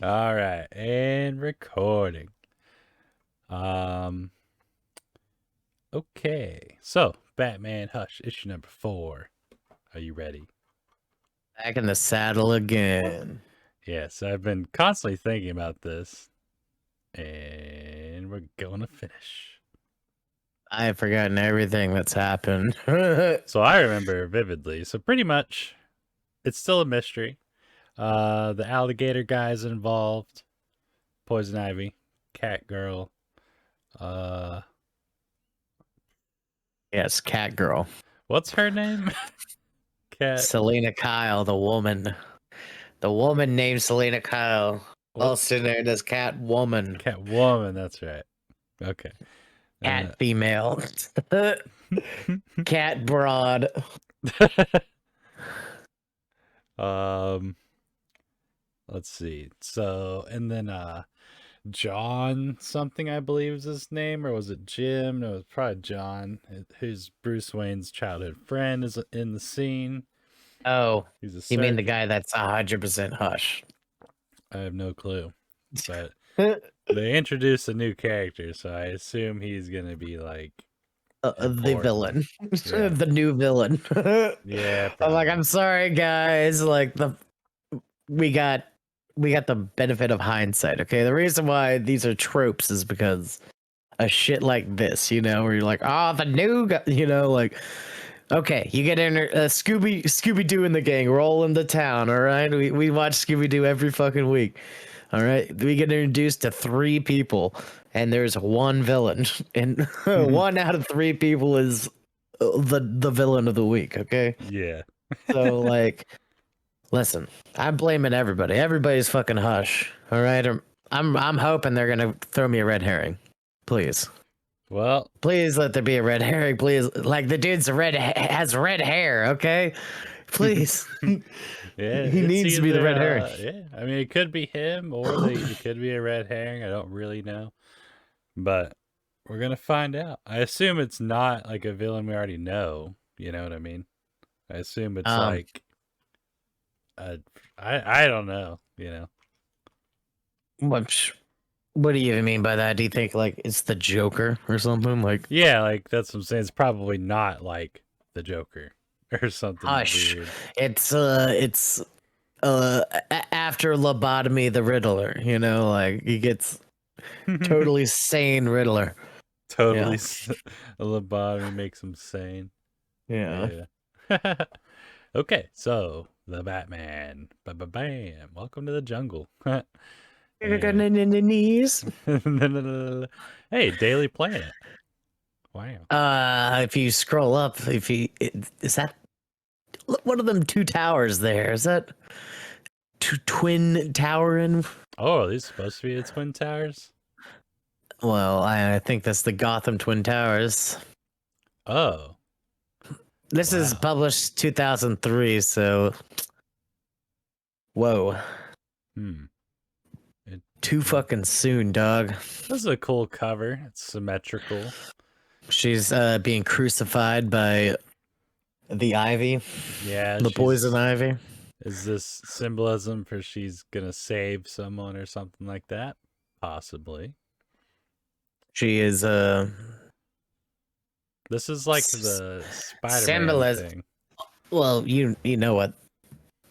All right, and recording. Um, okay. So, Batman Hush, issue number 4. Are you ready? Back in the saddle again. Yes, I've been constantly thinking about this, and we're going to finish. I have forgotten everything that's happened. So I remember vividly. So pretty much, it's still a mystery. The alligator guy's involved. Poison Ivy, Cat Girl. Uh, Yes, Cat Girl. what's her name? Cat. Selena Kyle, the woman. The woman named Selena Kyle. What's Also known as Cat Woman. Cat Woman? That's right. Okay. Cat Female. Cat Broad. Let's see. So, and then John something, I believe is his name, or was it Jim? No, it's probably John, who's Bruce Wayne's childhood friend, is in the scene. Oh, He's a you mean the surgeon. guy that's 100% Hush? I have no clue, but they introduced a new character, so I assume he's gonna be like the villain. Yeah. The new villain. Yeah, I'm like, probably. I'm sorry, guys. Like we got the benefit of hindsight. Okay, the reason why these are tropes is because a shit like this, where you're like, oh, the new guy, like, okay, you get in Scooby Doo and the gang roll into town. All right, we watch Scooby Doo every fucking week. All right, we get introduced to 3 people, and there's one villain, and 1 out of 3 people is the villain of the week. Okay, Yeah. so like, listen, I'm blaming everybody. Everybody's fucking Hush. All right, I'm hoping they're gonna throw me a red herring, please. Well, Please let there be a red herring. Please, like the dude's has red hair. Okay, please. yeah, He it's needs to be the either red herring. yeah. I mean, it could be him, or it could be a red herring. I don't really know, but we're gonna find out. I assume it's not like a villain we already know. You know what I mean? I assume it's Um, like I don't know. what do you even mean by that? Do you think like it's the Joker or something? Like, Yeah, like that's what I'm saying. It's probably not like the Joker or something Hush. weird. It's after lobotomy, the Riddler. Like he gets totally sane Riddler. Totally, a lobotomy makes him sane. Yeah. Yeah. Okay, so the Batman. Bam. Welcome to the jungle. Knees. Hey, Daily Planet. Wow. If you scroll up, is that one of them 2 towers there? Is that twin towering? Oh, are these supposed to be the Twin Towers? Well, I think that's the Gotham Twin Towers. Oh. This is Wow. published 2003, so whoa. Too fucking soon, dog. This is a cool cover. It's symmetrical. She's being crucified by the Ivy. Yeah, the poison ivy. Is this symbolism for she's gonna save someone or something like that? Possibly. She is This is like the Spider-Man symbolism. thing. Well, you know what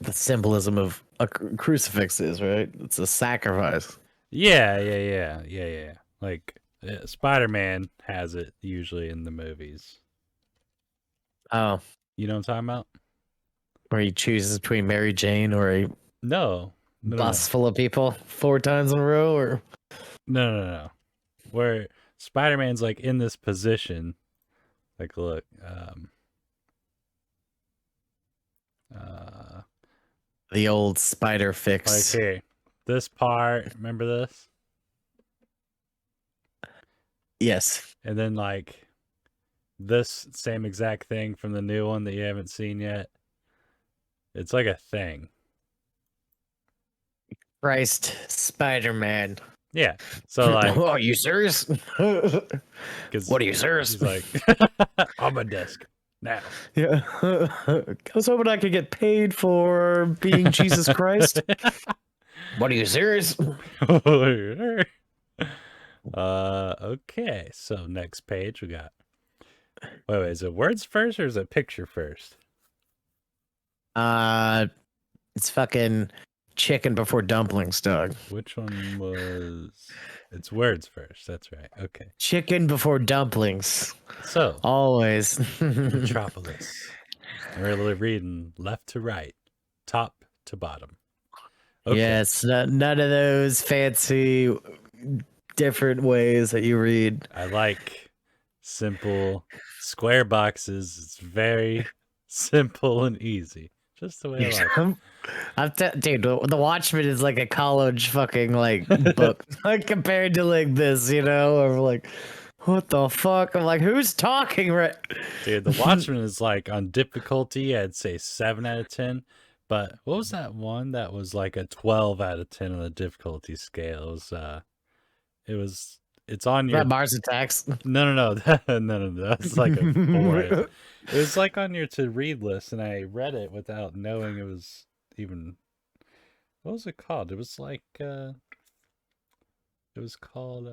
the symbolism of a crucifix is, right? It's a sacrifice. Yeah. Like Spider-Man has it usually in the movies. Oh, You know what I'm talking about? where he chooses between Mary Jane or a No. bus full of people 4 times in a row, or No. Where Spider-Man's like in this position. Like, look, the old spider fix. like here, this part. Remember this? Yes. And then like this same exact thing from the new one that you haven't seen yet. It's like a thing. Christ, Spider-Man. Yeah. So like, oh, are you serious? What are you serious? He's like, on my desk now. Yeah. I was hoping I could get paid for being Jesus Christ. What are you serious? Okay. So next page we got. Wait, is it words first or is it picture first? It's fucking chicken before dumplings, dog. Which one was? It's words first. That's right. Okay. Chicken before dumplings. So Always. Metropolis. And we're reading left to right, top to bottom. Okay. Yes, none of those fancy different ways that you read. I like simple square boxes. It's very simple and easy. Just the way I like it. Dude, The Watchmen is like a college fucking like book, like compared to like this, you know, or like, what the fuck? I'm like, who's talking right? Dude, The Watchmen is like on difficulty, I'd say 7 out of 10. But what was that one that was like a 12 out of 10 on the difficulty scale? It's on your That Mars Attacks. no, that's like a 4. It was like on your to read list, and I read it without knowing it was even. What was it called? It was like it was called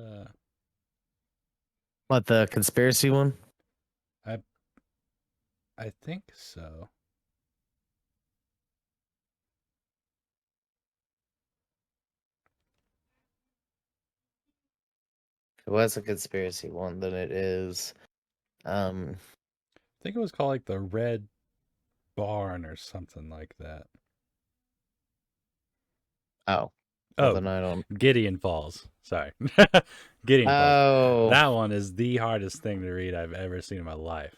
What, the conspiracy one? I think so. If it was a conspiracy one, then it is. I think it was called like the Red Barn or something like that. Oh. Oh, Then I don't. Gideon Falls. Sorry. Gideon Falls. Oh. That one is the hardest thing to read I've ever seen in my life.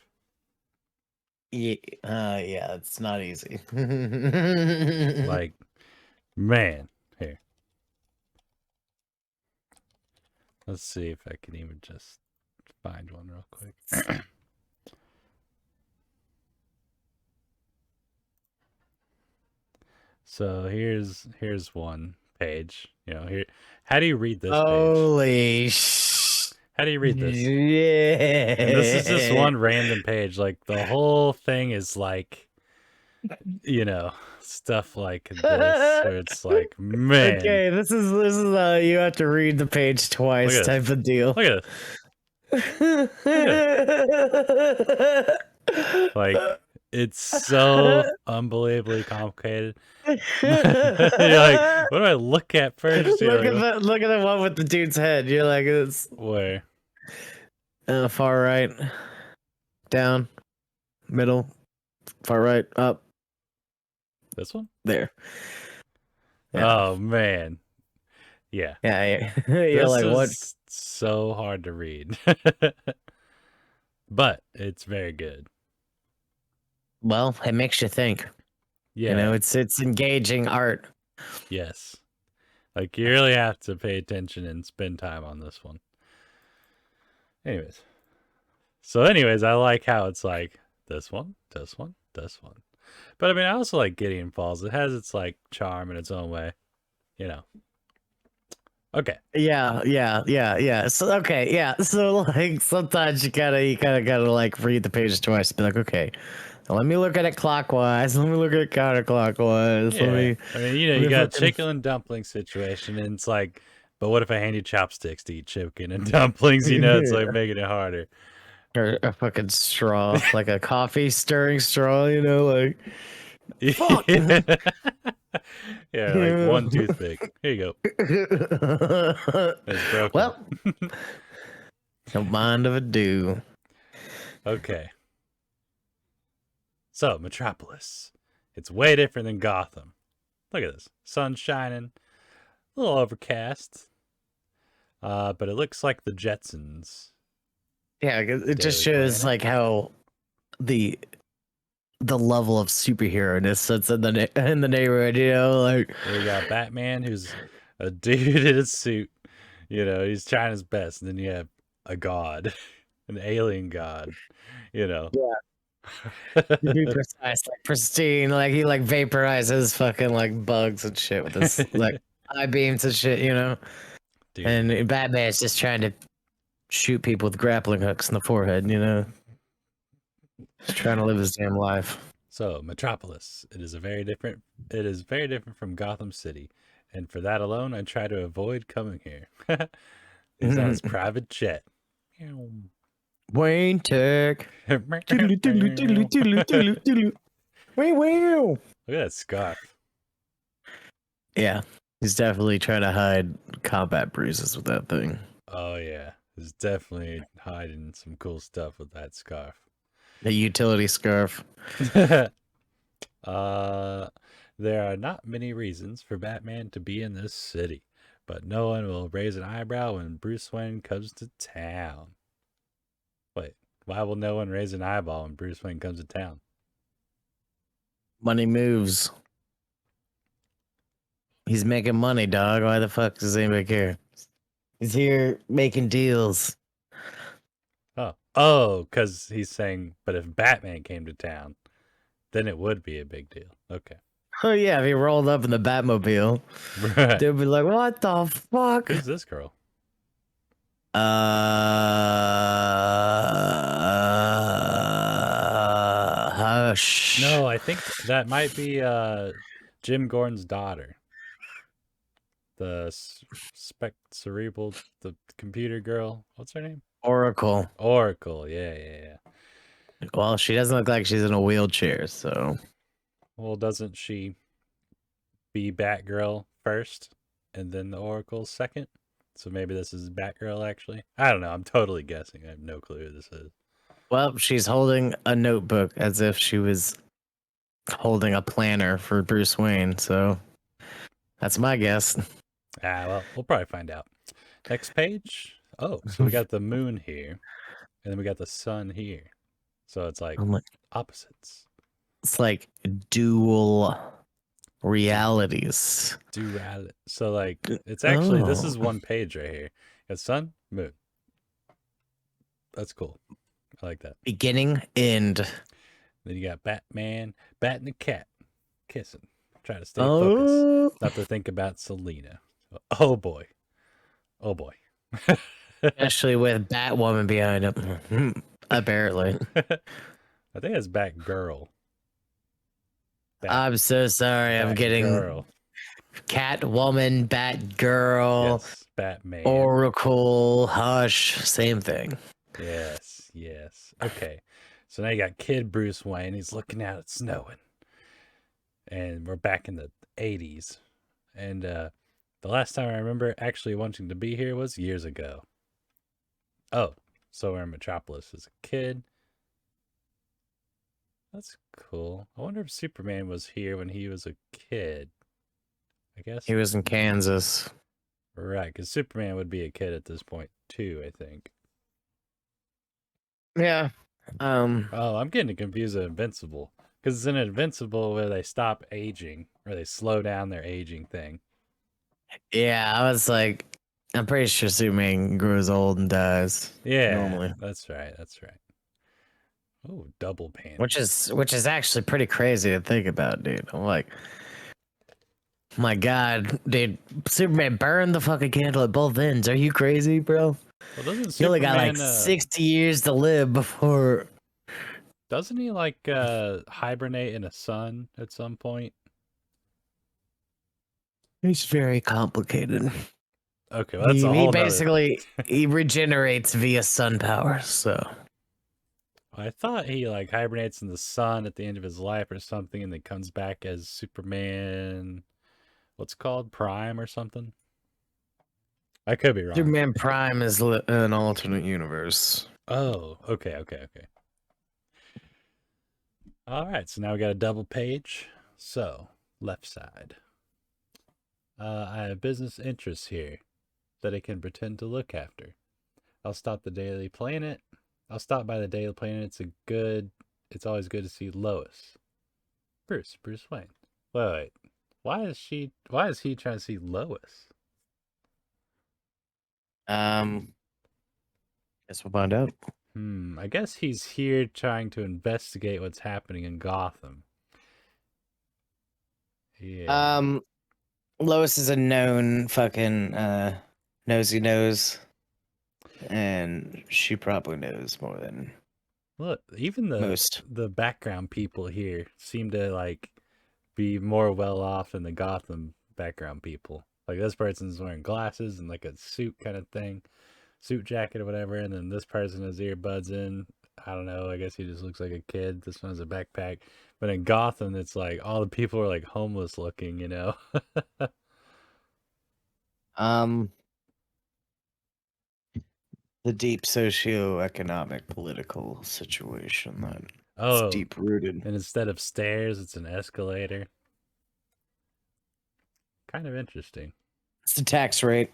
Yeah, it's not easy. Like, man. Here. Let's see if I can even just find one real quick. So here's one page. You know, here. How do you read this page? Holy How do you read this? Yeah. And this is just one random page. Like the whole thing is like, you know, stuff like this. Where it's like, man. Okay, this is you have to read the page twice type of deal. Look at it. Like, it's so unbelievably complicated. You're like, what do I look at first? Look at the one with the dude's head. You're like, it's where? Far right, down, middle, far right, up. This one? There. Yeah. Oh man. Yeah. Yeah. You're like, what? So hard to read. But it's very good. Well, it makes you think. Yeah. You know, it's engaging art. Yes. Like you really have to pay attention and spend time on this one. Anyways. I like how it's like this one. But I mean, I also like Gideon Falls. It has its like charm in its own way, you know. Okay. Yeah. So okay, yeah. So like sometimes you gotta like read the pages twice. Be like, okay, let me look at it clockwise. Let me look at it counterclockwise. Yeah. I mean, you know, you got a chicken and dumpling situation, and it's like, but what if I hand you chopsticks to eat chicken and dumplings? You know, it's like making it harder. Or a fucking straw, like a coffee stirring straw, you know, like fuck. Yeah, like one toothpick. Here you go. It's broken. Well, no mind of a do. Okay. So, Metropolis. It's way different than Gotham. Look at this. Sun shining. A little overcast. But it looks like the Jetsons. Yeah, it just shows like how the level of superhero-ness that's in the neighborhood, you know, like we got Batman, who's a dude in a suit, you know, he's trying his best, and then you have a god, an alien god, you know. Yeah. To be precise, like pristine, like he like vaporizes fucking like bugs and shit with his like eye beams and shit, you know. Dude. And Batman's just trying to shoot people with grappling hooks in the forehead, you know. Just trying to live his damn life. So, Metropolis. It is very different from Gotham City. And for that alone, I try to avoid coming here. He's on his private jet. Wayne Tech. Toodaloo, toodaloo, toodaloo, toodaloo, toodaloo, toodaloo. Wow, wow. Look at that scarf. Yeah, he's definitely trying to hide combat bruises with that thing. Oh yeah, he's definitely hiding some cool stuff with that scarf. The utility scarf. There are not many reasons for Batman to be in this city, but no one will raise an eyebrow when Bruce Wayne comes to town. Wait, why will no one raise an eyeball when Bruce Wayne comes to town? Money moves. He's making money, dog. Why the fuck does anybody care? He's here making deals. Oh, because he's saying, but if Batman came to town, then it would be a big deal. Okay. Oh yeah, if he rolled up in the Batmobile, Right. they'd be like, "What the fuck?" Who's this girl? Hush. No, I think that might be Jim Gordon's daughter. The cerebral, the computer girl. What's her name? Oracle. Oracle. Yeah. Well, she doesn't look like she's in a wheelchair, so. Well, doesn't she be Batgirl first and then the Oracle second? So maybe this is Batgirl actually. I don't know. I'm totally guessing. I have no clue who this is. Well, she's holding a notebook as if she was holding a planner for Bruce Wayne, so that's my guess. Well, we'll probably find out. Next page. Oh, so we got the moon here, and then we got the sun here. So it's like opposites. It's like dual realities. Duality. So like it's actually this is one page right here. It's sun, moon. That's cool. I like that. Beginning, end. Then you got Batman, Bat and the cat kissing. Try to stay focused. Not to think about Selena. Oh boy. Oh boy. Especially with Batwoman behind him. Apparently. I think it's Batgirl. I'm so sorry. I'm getting Catwoman, Batgirl, yes, Batman, Oracle, Hush, same thing. Yes. Okay. So now you got Kid Bruce Wayne. He's looking out. It's snowing. And we're back in the 80s. And the last time I remember actually wanting to be here was years ago. Oh, so we're in Metropolis as a kid. That's cool. I wonder if Superman was here when he was a kid. I guess he was in Kansas. Right, because Superman would be a kid at this point too, I think. Yeah. Oh, I'm getting confused with Invincible. Because it's in Invincible where they stop aging, or they slow down their aging thing. Yeah, I was like, I'm pretty sure Superman grows old and dies. Yeah, normally. That's right. Oh, double panel. Which is actually pretty crazy to think about, dude. I'm like, my God, dude, Superman burned the fucking candle at both ends. Are you crazy, bro? Well, doesn't Superman, he only got like 60 years to live before. Doesn't he like hibernate in a sun at some point? It's very complicated. Okay, well, that's a whole he basically he regenerates via sun power. So I thought he like hibernates in the sun at the end of his life or something, and then comes back as Superman. What's called Prime or something? I could be wrong. Superman Prime is an alternate universe. Oh, okay. All right, so now we got a double page. So, left side. I have business interests here that I can pretend to look after. I'll stop by the Daily Planet. It's always good to see Lois. Bruce Wayne. Wait. Why is he trying to see Lois? Guess we'll find out. I guess he's here trying to investigate what's happening in Gotham. Yeah. Lois is a known fucking nosy nose, and she probably knows more than look. Even the background people here seem to like be more well off than the Gotham background people. Like this person's wearing glasses and like a suit kind of thing, suit jacket or whatever, and then this person has earbuds in. I don't know. I guess he just looks like a kid. This one has a backpack. But in Gotham, it's like all the people are like homeless looking, you know? The deep socioeconomic political situation that's Oh, deep rooted. and instead of stairs, it's an escalator. Kind of interesting. It's the tax rate.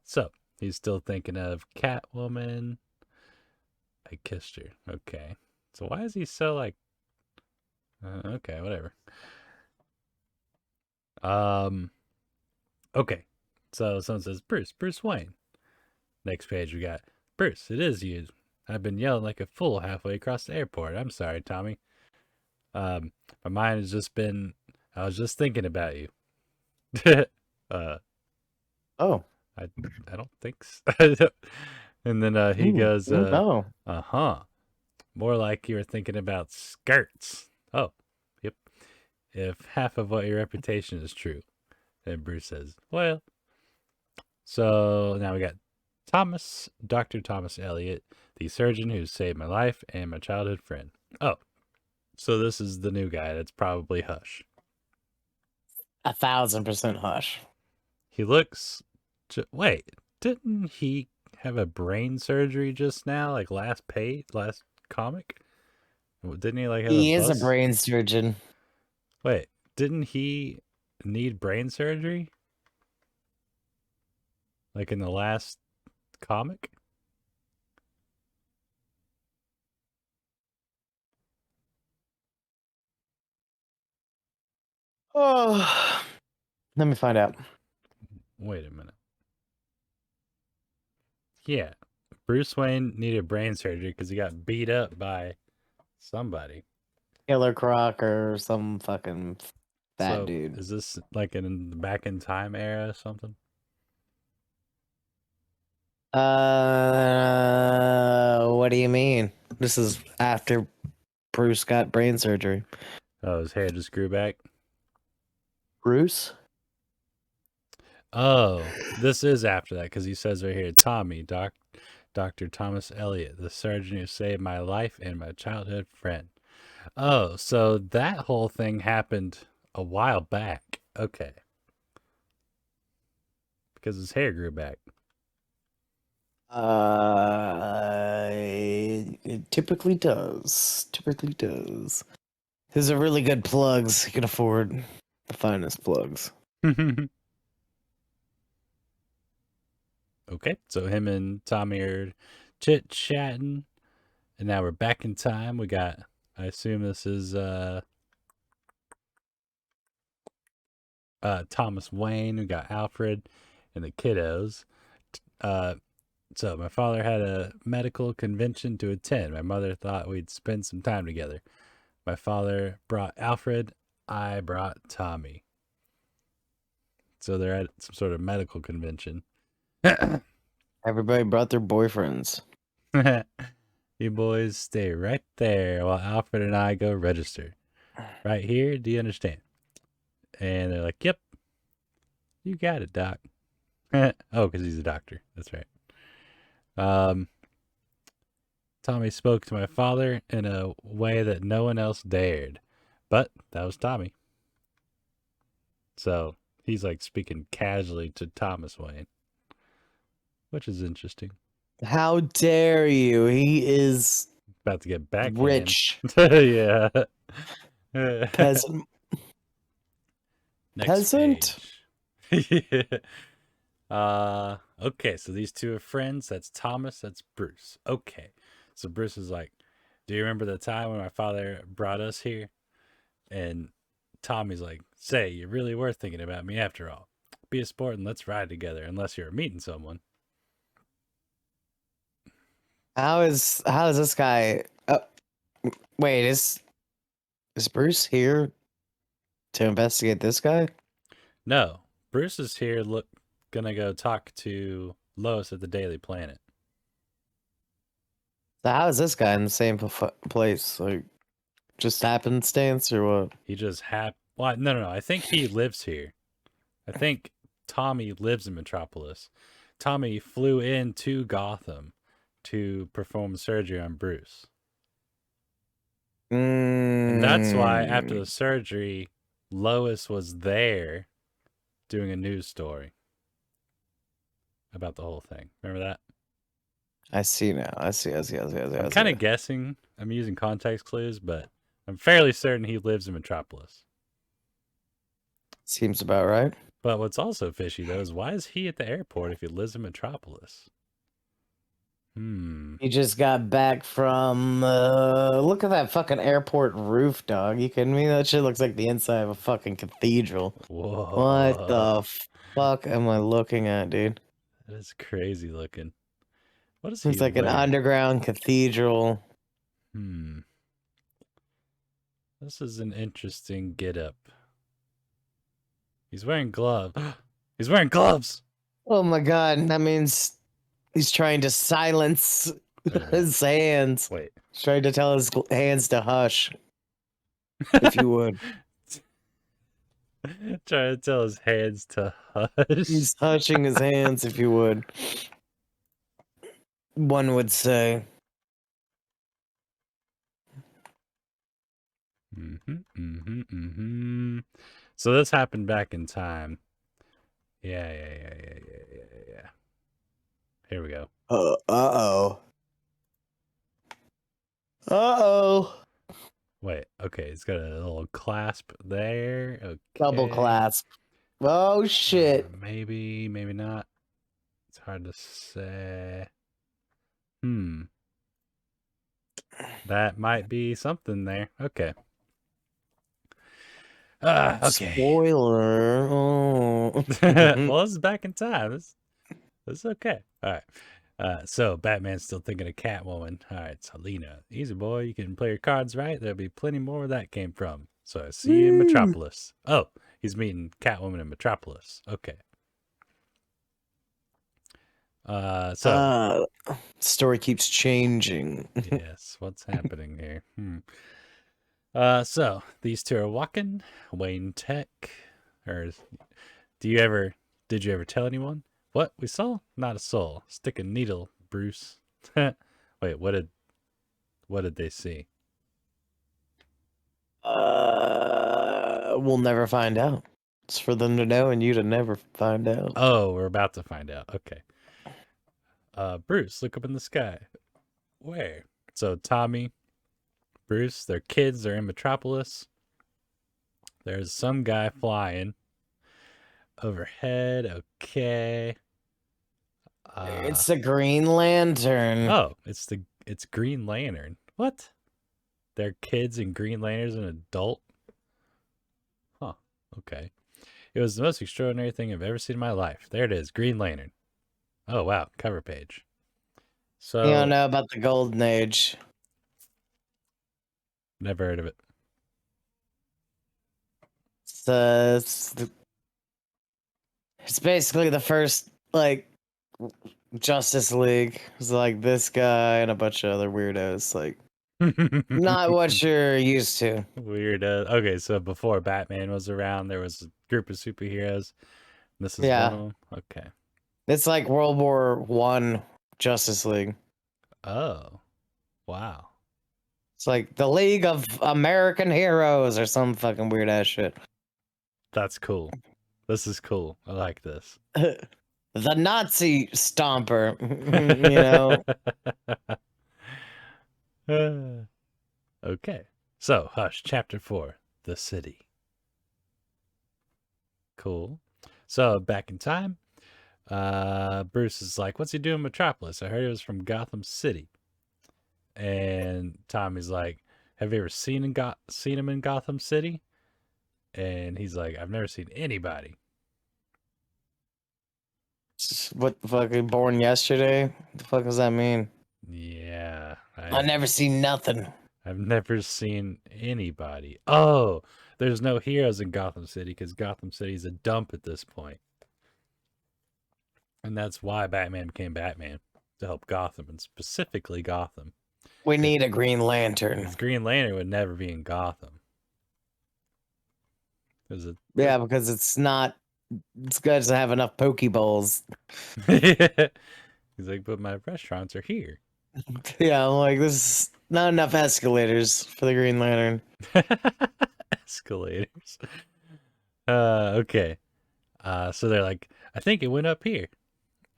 So, he's still thinking of Catwoman. I kissed her. Okay. So why is he so like okay, whatever. Okay. So someone says, Bruce Wayne. Next page we got, Bruce, it is you. I've been yelling like a fool halfway across the airport. I'm sorry, Tommy. My mind has just been, I was just thinking about you. Oh. I don't think so. And then he goes, oh. uh-huh. More like you were thinking about skirts. Oh, yep. If half of what your reputation is true. And Bruce says, well. So now we got Dr. Thomas Elliot, the surgeon who saved my life and my childhood friend. Oh, so this is the new guy. That's probably Hush. 1,000% Hush. He looks. Wait, didn't he have a brain surgery just now? Like last comic? Didn't he like have He is a brain surgeon. Wait, didn't he need brain surgery? Like in the last comic? Oh, let me find out. Wait a minute. Yeah, Bruce Wayne needed brain surgery because he got beat up by somebody. Killer Croc or some fucking fat dude. Is this like in the back in time era or something? What do you mean? This is after Bruce got brain surgery. Oh, his hair just grew back. Bruce? Oh, this is after that because he says right here, Tommy, Dr. Thomas Elliot, the surgeon who saved my life and my childhood friend. Oh, so that whole thing happened a while back. Okay. Because his hair grew back. It typically does. Typically does. These are really good plugs. You can afford the finest plugs. Okay, so him and Tommy are chit-chatting. And now we're back in time. We got, I assume this is Thomas Wayne. We got Alfred and the kiddos. So my father had a medical convention to attend. My mother thought we'd spend some time together. My father brought Alfred. I brought Tommy. So they're at some sort of medical convention. Everybody brought their boyfriends. You boys stay right there while Alfred and I go register. Right here, do you understand? And they're like, yep. You got it, Doc. Oh, because he's a doctor. That's right. Tommy spoke to my father in a way that no one else dared. But that was Tommy. So he's like speaking casually to Thomas Wayne, which is interesting. How dare you? He is About to get back rich. Yeah. Peasant. Next Peasant? page. Okay, so these two are friends. That's Thomas, that's Bruce. Okay. So Bruce is like, do you remember the time when my father brought us here? And Tommy's like, say, you really were thinking about me after all. Be a sport and let's ride together, unless you're meeting someone. How is this guy? Wait, is Bruce here to investigate this guy? No, Bruce is here. Gonna go talk to Lois at the Daily Planet. So how is this guy in the same place? Like, just happenstance or what? He just Well, no. I think he lives here. I think Tommy lives in Metropolis. Tommy flew into Gotham to perform surgery on Bruce. And that's why after Mm, the surgery, Lois was there doing a news story about the whole thing. Remember that? I see now. I see. I'm kind of guessing. I'm using context clues, but I'm fairly certain he lives in Metropolis. Seems about right. But what's also fishy, though, is why is he at the airport if he lives in Metropolis? He just got back from. Look at that fucking airport roof, dog. You kidding me? That shit looks like the inside of a fucking cathedral. What Whoa. the fuck am I looking at, dude? That is crazy looking. What does he It's like an wear? underground cathedral. Hmm. This is an interesting get up. He's wearing gloves. He's wearing gloves. Oh my god, that means he's trying to silence Wait a minute. his hands. Wait. He's trying to tell his hands to hush, if you would. Trying to tell his hands to hush. He's hushing his hands, if you would. One would say. So this happened back in time. Yeah. Here we go. Uh-oh. Uh-oh. Wait, okay, it's got a little clasp there. Okay. Double clasp. Oh, shit. Maybe not. It's hard to say. That might be something there. Okay. Okay. Spoiler. Oh. Well, this is back in time. This is okay. All right. So Batman's still thinking of Catwoman. All right, Selena, easy boy. You can play your cards right. There'll be plenty more where that came from. So I see you in Metropolis. Oh, he's meeting Catwoman in Metropolis. Okay. Story keeps changing. Yes, what's happening here? So these two are walking. Wayne Tech, or did you ever tell anyone what we saw? Not a soul. Stick a needle, Bruce. Wait, what did they see? We'll never find out. It's for them to know and you to never find out. Oh, we're about to find out. Okay. Bruce, look up in the sky. Where? So Tommy, Bruce, their kids are in Metropolis. There's some guy flying overhead. Okay. It's a Green Lantern. Oh, it's Green Lantern. What? Their kids and Green Lantern's an adult? Huh. Okay. It was the most extraordinary thing I've ever seen in my life. There it is, Green Lantern. Oh wow, cover page. So You don't know about the Golden Age. Never heard of it. It's basically the first like Justice League. It's like this guy and a bunch of other weirdos. Like not what you're used to. Weird. Okay, so before Batman was around, there was a group of superheroes. This is one of them. Okay. It's like World War I Justice League. Oh, wow. It's like the League of American Heroes or some fucking weird ass shit. That's cool. This is cool. I like this. The Nazi Stomper, you know. Okay. So, Hush, Chapter 4, The City. Cool. So, back in time, Bruce is like, what's he doing in Metropolis? I heard he was from Gotham City. And Tommy's like, have you ever seen him in Gotham City? And he's like, I've never seen anybody. What the fuck? Born yesterday? What the fuck does that mean? Yeah. I never seen nothing. I've never seen anybody. Oh, there's no heroes in Gotham City because Gotham City's a dump at this point. And that's why Batman became Batman, to help Gotham, and specifically Gotham. We need a Green Lantern. Because Green Lantern would never be in Gotham. There's a Yeah, because it's not. It's good to have enough Pokeballs. He's like, but my restaurants are here. Yeah, I'm like, this is not enough escalators for the Green Lantern. Escalators. Okay. So they're like, I think it went up here.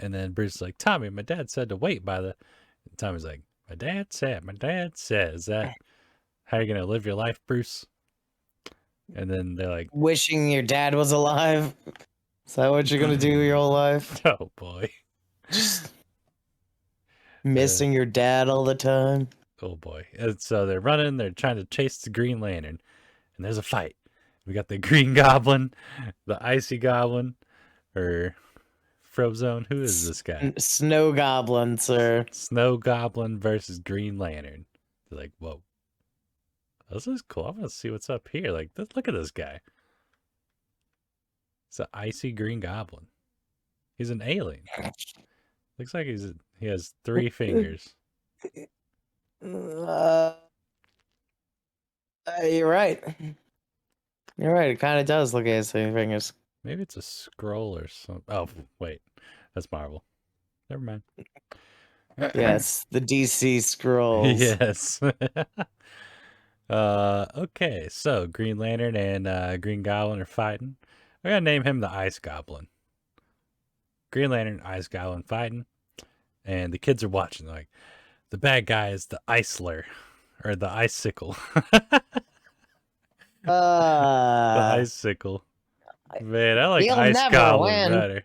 And then Bruce is like, Tommy, my dad said to wait by the. And Tommy's like, my dad said, is that how you're gonna live your life, Bruce? And then they're like, Wishing your dad was alive. Is that what you're gonna do your whole life? oh boy, Just missing your dad all the time. oh boy. And so they're running, they're trying to chase the Green Lantern, and there's a fight. We got the Green Goblin, the Icy Goblin, or Frozone. Who is this guy? Snow Goblin, sir. Snow Goblin versus Green Lantern. They're like, whoa, this is cool. I'm gonna see what's up here. Like, look at this guy. It's an icy Green Goblin. He's an alien. Looks like he has 3 fingers. You're right. You're right. It kind of does look at his fingers. Maybe it's a scroll or something. Oh, wait. That's Marvel. Never mind. Yes, the DC scrolls. Yes. Okay. So Green Lantern and Green Goblin are fighting. I gotta name him the Ice Goblin. Green Lantern, Ice Goblin fighting. And the kids are watching. Like, the bad guy is the Iceler. Or the Icicle. The Icicle. Man, I like You'll Ice never Goblin win. better.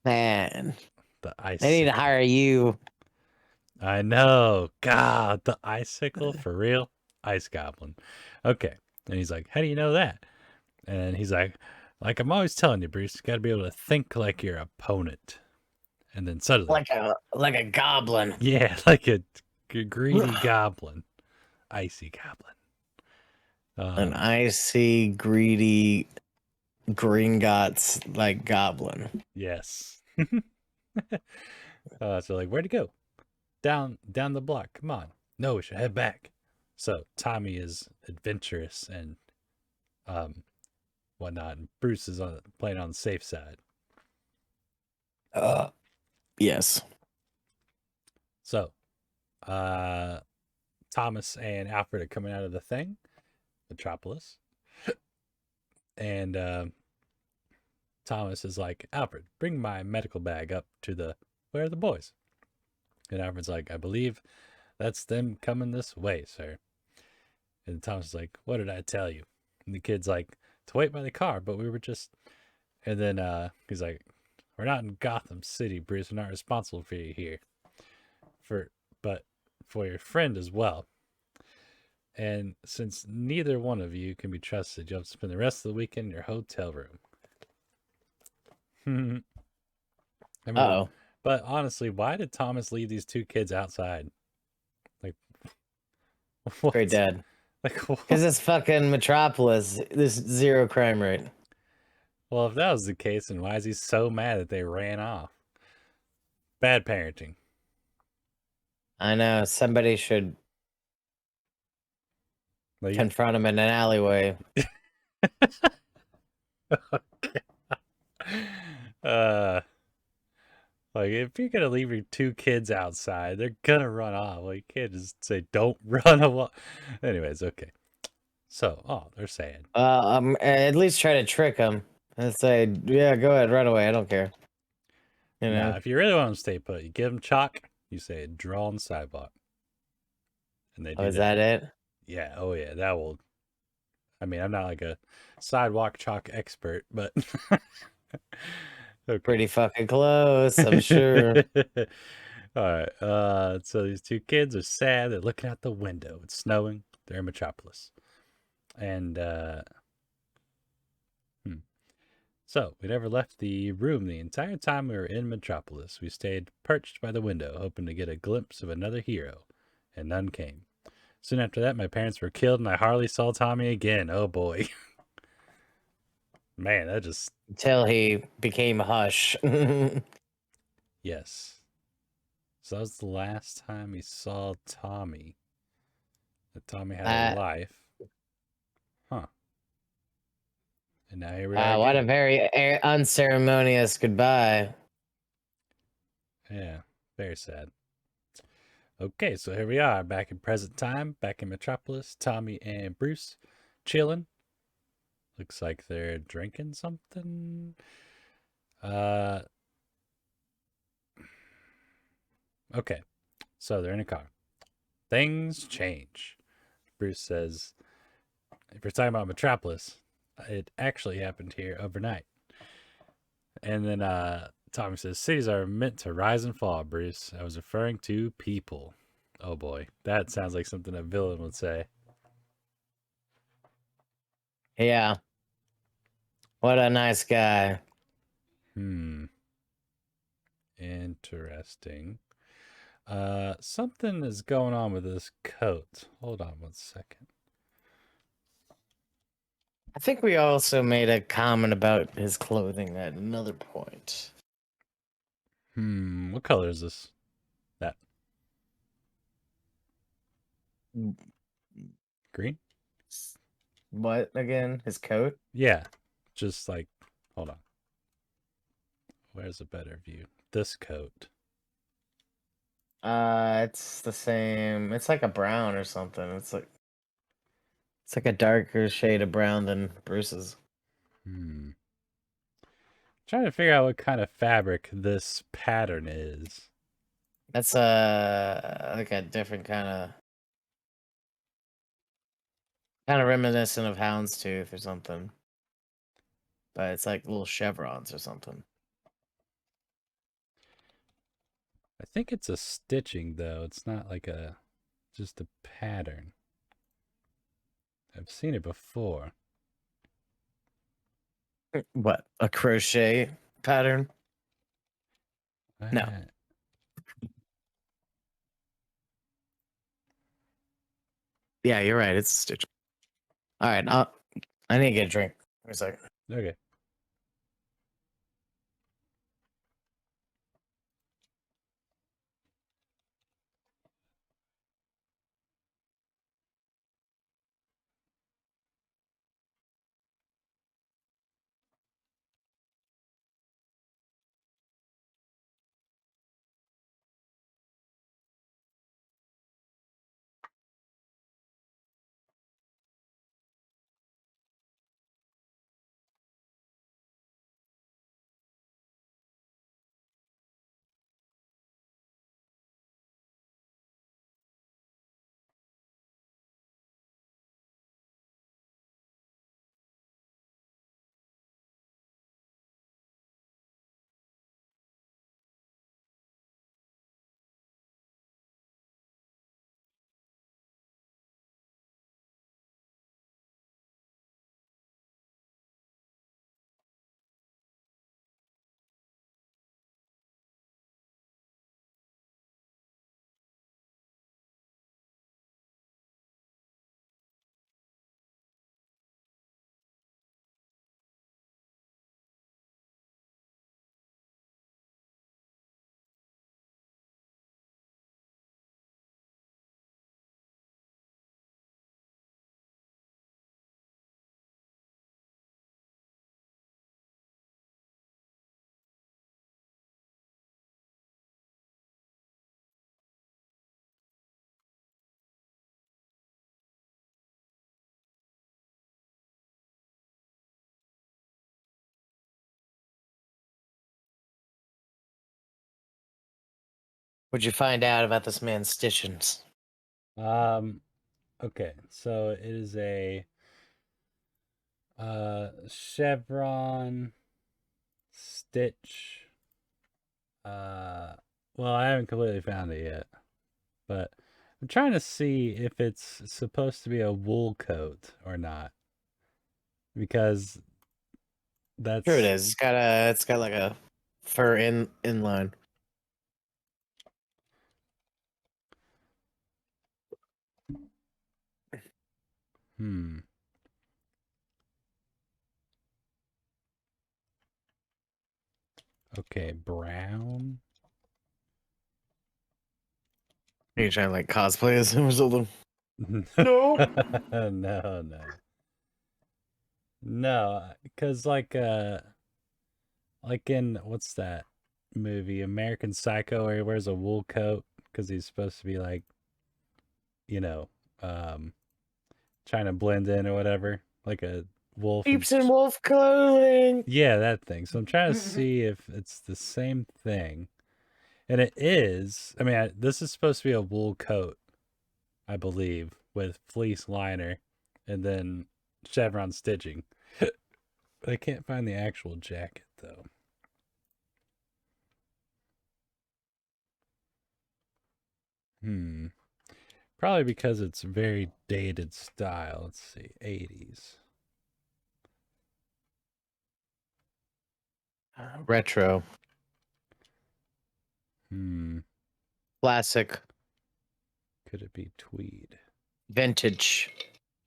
Man, The Ice. they need to hire you. I know. God, the Icicle for real? Ice Goblin. Okay. And he's like, how do you know that? And he's like I'm always telling you, Bruce, you got to be able to think like your opponent. And then suddenly, Like a goblin. yeah, like a greedy goblin, icy goblin. An icy, greedy, green guts like goblin. Yes. So like, where'd he go? Down the block. Come on. No, we should head back. So Tommy is adventurous and whatnot, and Bruce is playing on the safe side. Yes. So Thomas and Alfred are coming out of the thing, Metropolis. And Thomas is like, Alfred, bring my medical bag up to where are the boys? And Alfred's like, I believe that's them coming this way, sir. And Thomas is like, what did I tell you? And the kid's like, to wait by the car, but we were just. And then he's like, we're not in Gotham City, Bruce. We're not responsible for you here. But for your friend as well. And since neither one of you can be trusted, you'll have to spend the rest of the weekend in your hotel room. I mean, but honestly, why did Thomas leave these 2 kids outside? Like, what? Great dad. Like, because it's fucking Metropolis. There's 0 crime rate. Well, if that was the case, then why is he so mad that they ran off? Bad parenting. I know. Somebody should confront him in an alleyway. Like, if you're gonna leave your 2 kids outside, they're gonna run off. Like, you can't just say, don't run away. Anyways, okay. So, they're sad. At least try to trick them and say, yeah, go ahead, run away. I don't care. You know? Now, if you really want them to stay put, you give them chalk, you say, draw on the sidewalk. And they do is that it? Yeah, oh yeah, that will. I mean, I'm not like a sidewalk chalk expert, but okay. Pretty fucking close, I'm sure. All right. So these 2 kids are sad. They're looking out the window. It's snowing. They're in Metropolis, and so we never left the room the entire time we were in Metropolis. We stayed perched by the window, hoping to get a glimpse of another hero, and none came. Soon after that, my parents were killed, and I hardly saw Tommy again. Oh boy. Man, that just... Until he became Hush. Yes. So that was the last time he saw Tommy. That Tommy had a life. Huh. And now here we are What a again. very unceremonious goodbye. Yeah, very sad. Okay, so here we are, back in present time, back in Metropolis. Tommy and Bruce chilling. Looks like they're drinking something. Uh, okay, so they're in a car. Things change. Bruce says, if you're talking about Metropolis, it actually happened here overnight. And then Tommy says, cities are meant to rise and fall, Bruce. I was referring to people. Oh boy, that sounds like something a villain would say. Yeah. What a nice guy. Interesting. Something is going on with this coat. Hold on 1 second. I think we also made a comment about his clothing at another point. What color is this? That green? What again? His coat? Yeah, just like, hold on. Where's a better view? This coat. It's the same. It's like a brown or something. It's like a darker shade of brown than Bruce's. Trying to figure out what kind of fabric this pattern is. That's like a different kind of reminiscent of houndstooth or something. But it's like little chevrons or something. I think it's a stitching though. It's not like just a pattern. I've seen it before. What? A crochet pattern? No. Yeah, you're right. It's a stitch. All right. I need to get a drink. Wait a second. Okay. What'd you find out about this man's stitchings? Okay, so it is a chevron stitch. Well, I haven't completely found it yet, but I'm trying to see if it's supposed to be a wool coat or not, because that's Sure it is. It's got like a fur inline. hmm. Okay, brown. Are you trying to like cosplay as him or something? No, no, no. No, because like in what's that movie, American Psycho, where he wears a wool coat because he's supposed to be like, you know, um, trying to blend in or whatever, like a wolf and Sheeps in wolf clothing. yeah, that thing. So I'm trying to see if it's the same thing, and it is. I mean, this is supposed to be a wool coat, I believe, with fleece liner, and then chevron stitching. I can't find the actual jacket though. Hmm. Probably because it's very dated style. Let's see, 80s. Retro. Hmm. Classic. Could it be tweed? Vintage.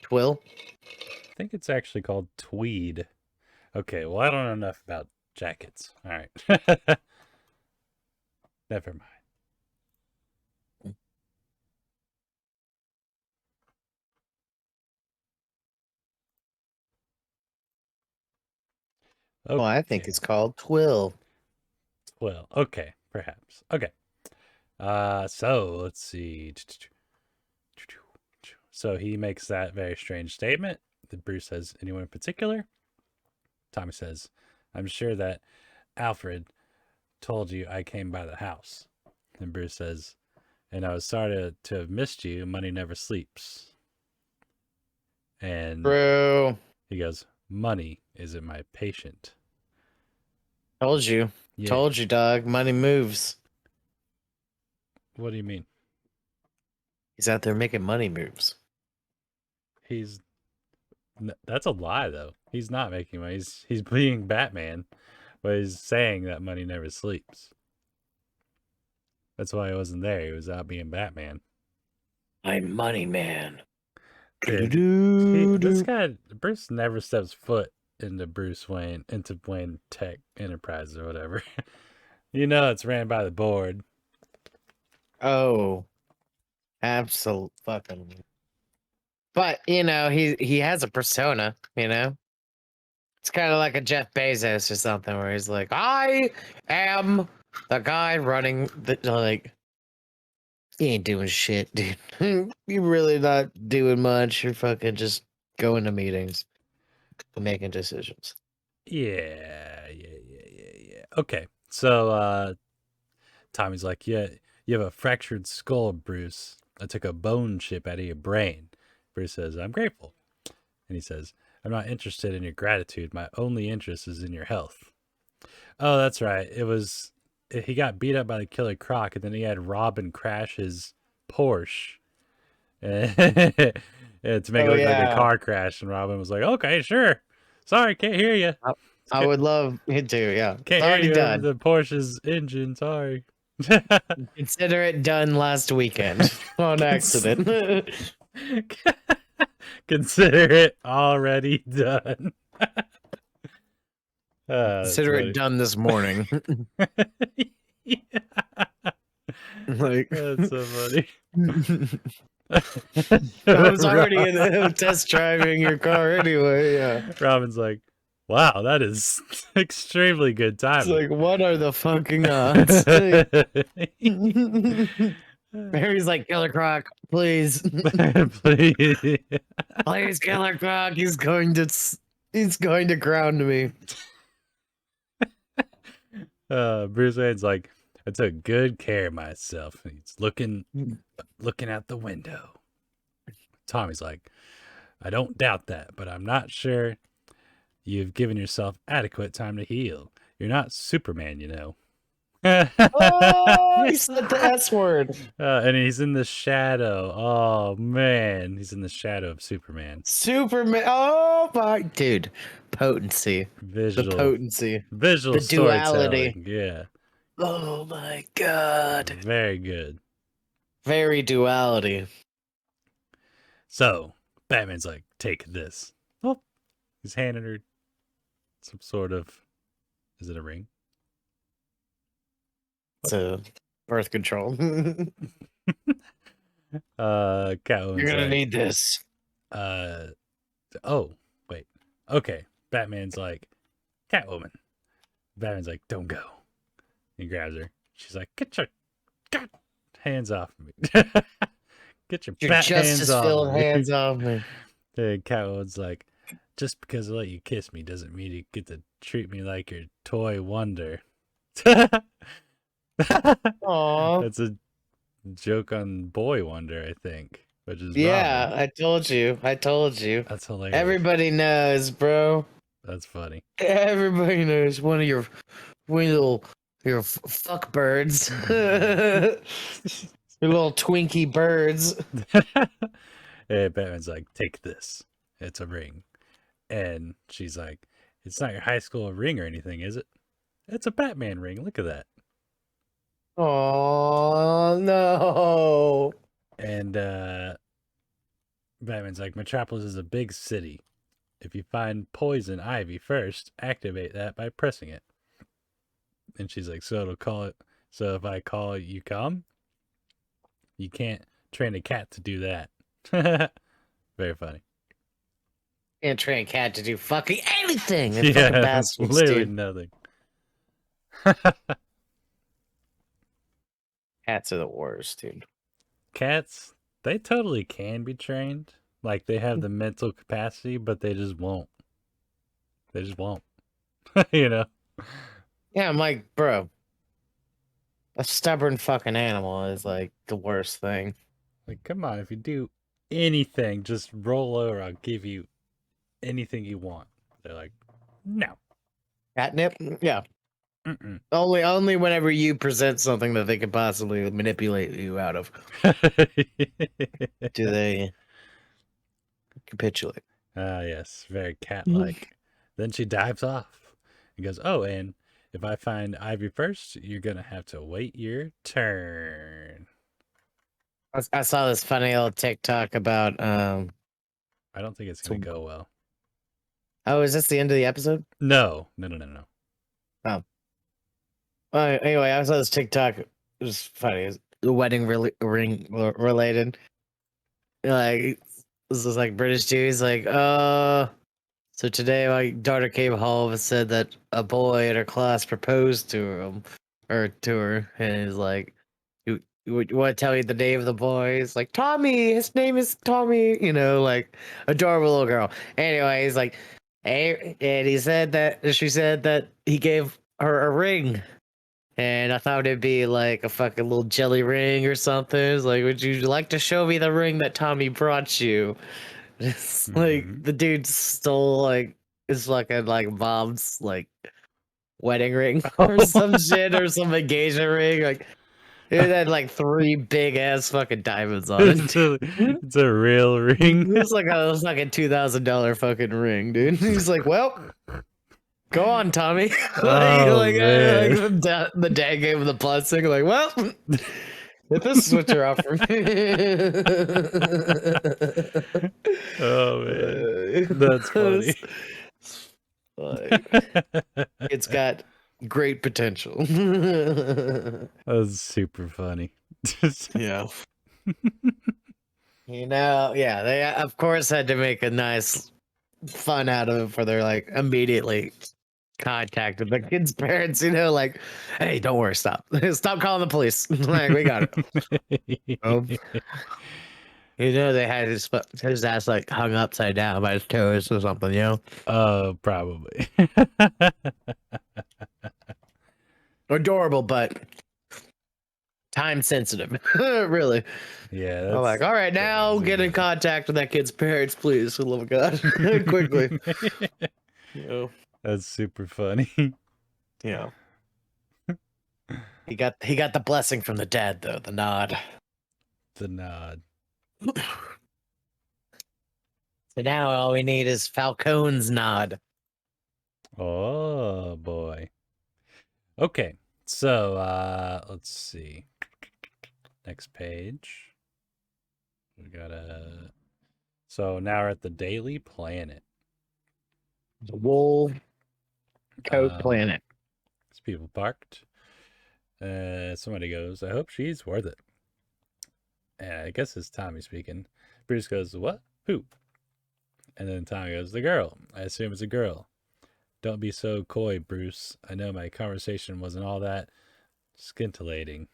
Twill. I think it's actually called tweed. Okay, well, I don't know enough about jackets. All right. Never mind. Well, I think Okay. it's called Twill. Well, okay, perhaps. Okay. So let's see. So he makes that very strange statement. That Bruce says, anyone in particular? Tommy says, I'm sure that Alfred told you I came by the house. And Bruce says, and I was sorry to have missed you. Money never sleeps. And True. he goes, money isn't my patient. Told you. Yeah. Told you, dog. Money moves. What do you mean? He's out there making money moves. He's that's a lie though. He's not making money. He's being Batman, but he's saying that money never sleeps. That's why he wasn't there. He was out being Batman. I'm money man. Dude, this guy Bruce never steps foot into Wayne Tech Enterprise or whatever. You know it's ran by the board. Oh, absolutely fucking. But you know, he has a persona. You know, it's kind of like a Jeff Bezos or something, where he's like, I am the guy running the like. You ain't doing shit, dude. You're really not doing much. You're fucking just going to meetings, making decisions. Yeah. Okay. So Tommy's like, yeah, you have a fractured skull, Bruce. I took a bone chip out of your brain. Bruce says, I'm grateful. And he says, I'm not interested in your gratitude. My only interest is in your health. Oh, that's right. He got beat up by the killer Croc, and then he had Robin crash his Porsche. To make it look like a car crash. And Robin was like, okay, sure. Sorry, can't hear you. I would love it to, yeah. Can't It's already hear you over done. the Porsche's engine. Sorry. Consider it done last weekend on accident. Consider it already done. Consider it done this morning. Yeah. Like That's so funny. I was already in the test driving your car anyway. Yeah. Robin's like, wow, that is extremely good It's timing. like, what are the fucking odds? Harry's like, Killer Croc, please. Please. Please, Killer Croc. He's going to ground me. Bruce Wayne's like, I took good care of myself. He's looking out the window. Tommy's like, I don't doubt that, but I'm not sure you've given yourself adequate time to heal. You're not Superman, you know. Oh, he said the S word. And he's in the shadow. Oh man, he's in the shadow of Superman. Superman. Oh my dude, potency. Visual, The potency. visual The duality. storytelling. Yeah, Oh my god. very good. Very duality. So Batman's like, take this. Oh, he's handing her some sort of. Is it a ring? It's a birth control. You're Catwoman's gonna like, need this. oh wait, okay. Batman's like, Catwoman. Batman's like, don't go. He grabs her. She's like, get your god hands off me. Get your Your bat hands justice off filled me. hands off me. And Catwoman's like, just because I let you kiss me doesn't mean you get to treat me like your toy wonder. Aw. That's a joke on Boy Wonder, I think, which is Yeah, Robin. I told you. That's hilarious. Everybody knows, bro. That's funny. Everybody knows one of your fuck birds. Your little Twinkie birds. And Batman's like, take this. It's a ring. And she's like, it's not your high school ring or anything, is it? It's a Batman ring. Look at that. Oh no. And Batman's like, Metropolis is a big city. If you find poison ivy first, activate that by pressing it. And she's like, so if I call it, you come? You can't train a cat to do that. Very funny. Can't train cat to do fucking anything. They're fucking Yeah, bastards, literally dude. nothing. Cats are the worst, dude. Cats, they totally can be trained. Like they have the mental capacity, but they just won't. They just won't. You know? Yeah, I'm like, bro. A stubborn fucking animal is like the worst thing. Like, come on, if you do anything, just roll over, I'll give you anything you want. They're like, no. Catnip? Yeah. Mm-mm. Only whenever you present something that they could possibly manipulate you out of do they capitulate. Ah, yes, very cat-like. Then she dives off and goes, oh, and if I find Ivy first, you're going to have to wait your turn. I saw this funny little TikTok about I don't think it's going to go well. Oh, is this the end of the episode? No. Oh. Anyway, I saw this TikTok. It was funny. It was the wedding ring related. Like, this is like British Jews. Like, so today my daughter came home and said that a boy in her class proposed to him or to her, and he's like, "You want to tell me the name of the boy?" He's like, "Tommy. His name is Tommy." You know, like adorable little girl. Anyway, he's like, "Hey," and she said that he gave her a ring. And I thought it'd be like a fucking little jelly ring or something. It's like, would you like to show me the ring that Tommy brought you? It's like the dude stole like his fucking like mom's like wedding ring or some shit or some engagement ring. Like it had like 3 big ass fucking diamonds on it. It's a real ring. It was like a fucking $2,000 fucking ring, dude. He's like, well, go on, Tommy. Man. The dad gave him the blessing. Like, well, if this is what you're offering. Oh man, that's funny. It's got great potential. That's super funny. Yeah. Yeah, they of course had to make a nice fun out of it for their like immediately contacted the kid's parents, like, hey, don't worry, stop calling the police. Like, we got it. They had his ass like hung upside down by his toes or something, Oh, probably. Adorable, but time sensitive. Really. Yeah. I'm like, all right, now get in contact with that kid's parents, please. For the love of God. Quickly. That's super funny. Yeah. He got the blessing from the dad, though, the nod. The nod. So now all we need is Falcone's nod. Oh boy. Okay. So let's see. Next page. We got so now we're at the Daily Planet. The Wool Coat Planet. There's people parked. Somebody goes, I hope she's worth it. I guess it's Tommy speaking. Bruce goes, what? Who? And then Tommy goes, the girl. I assume it's a girl. Don't be so coy, Bruce. I know my conversation wasn't all that scintillating.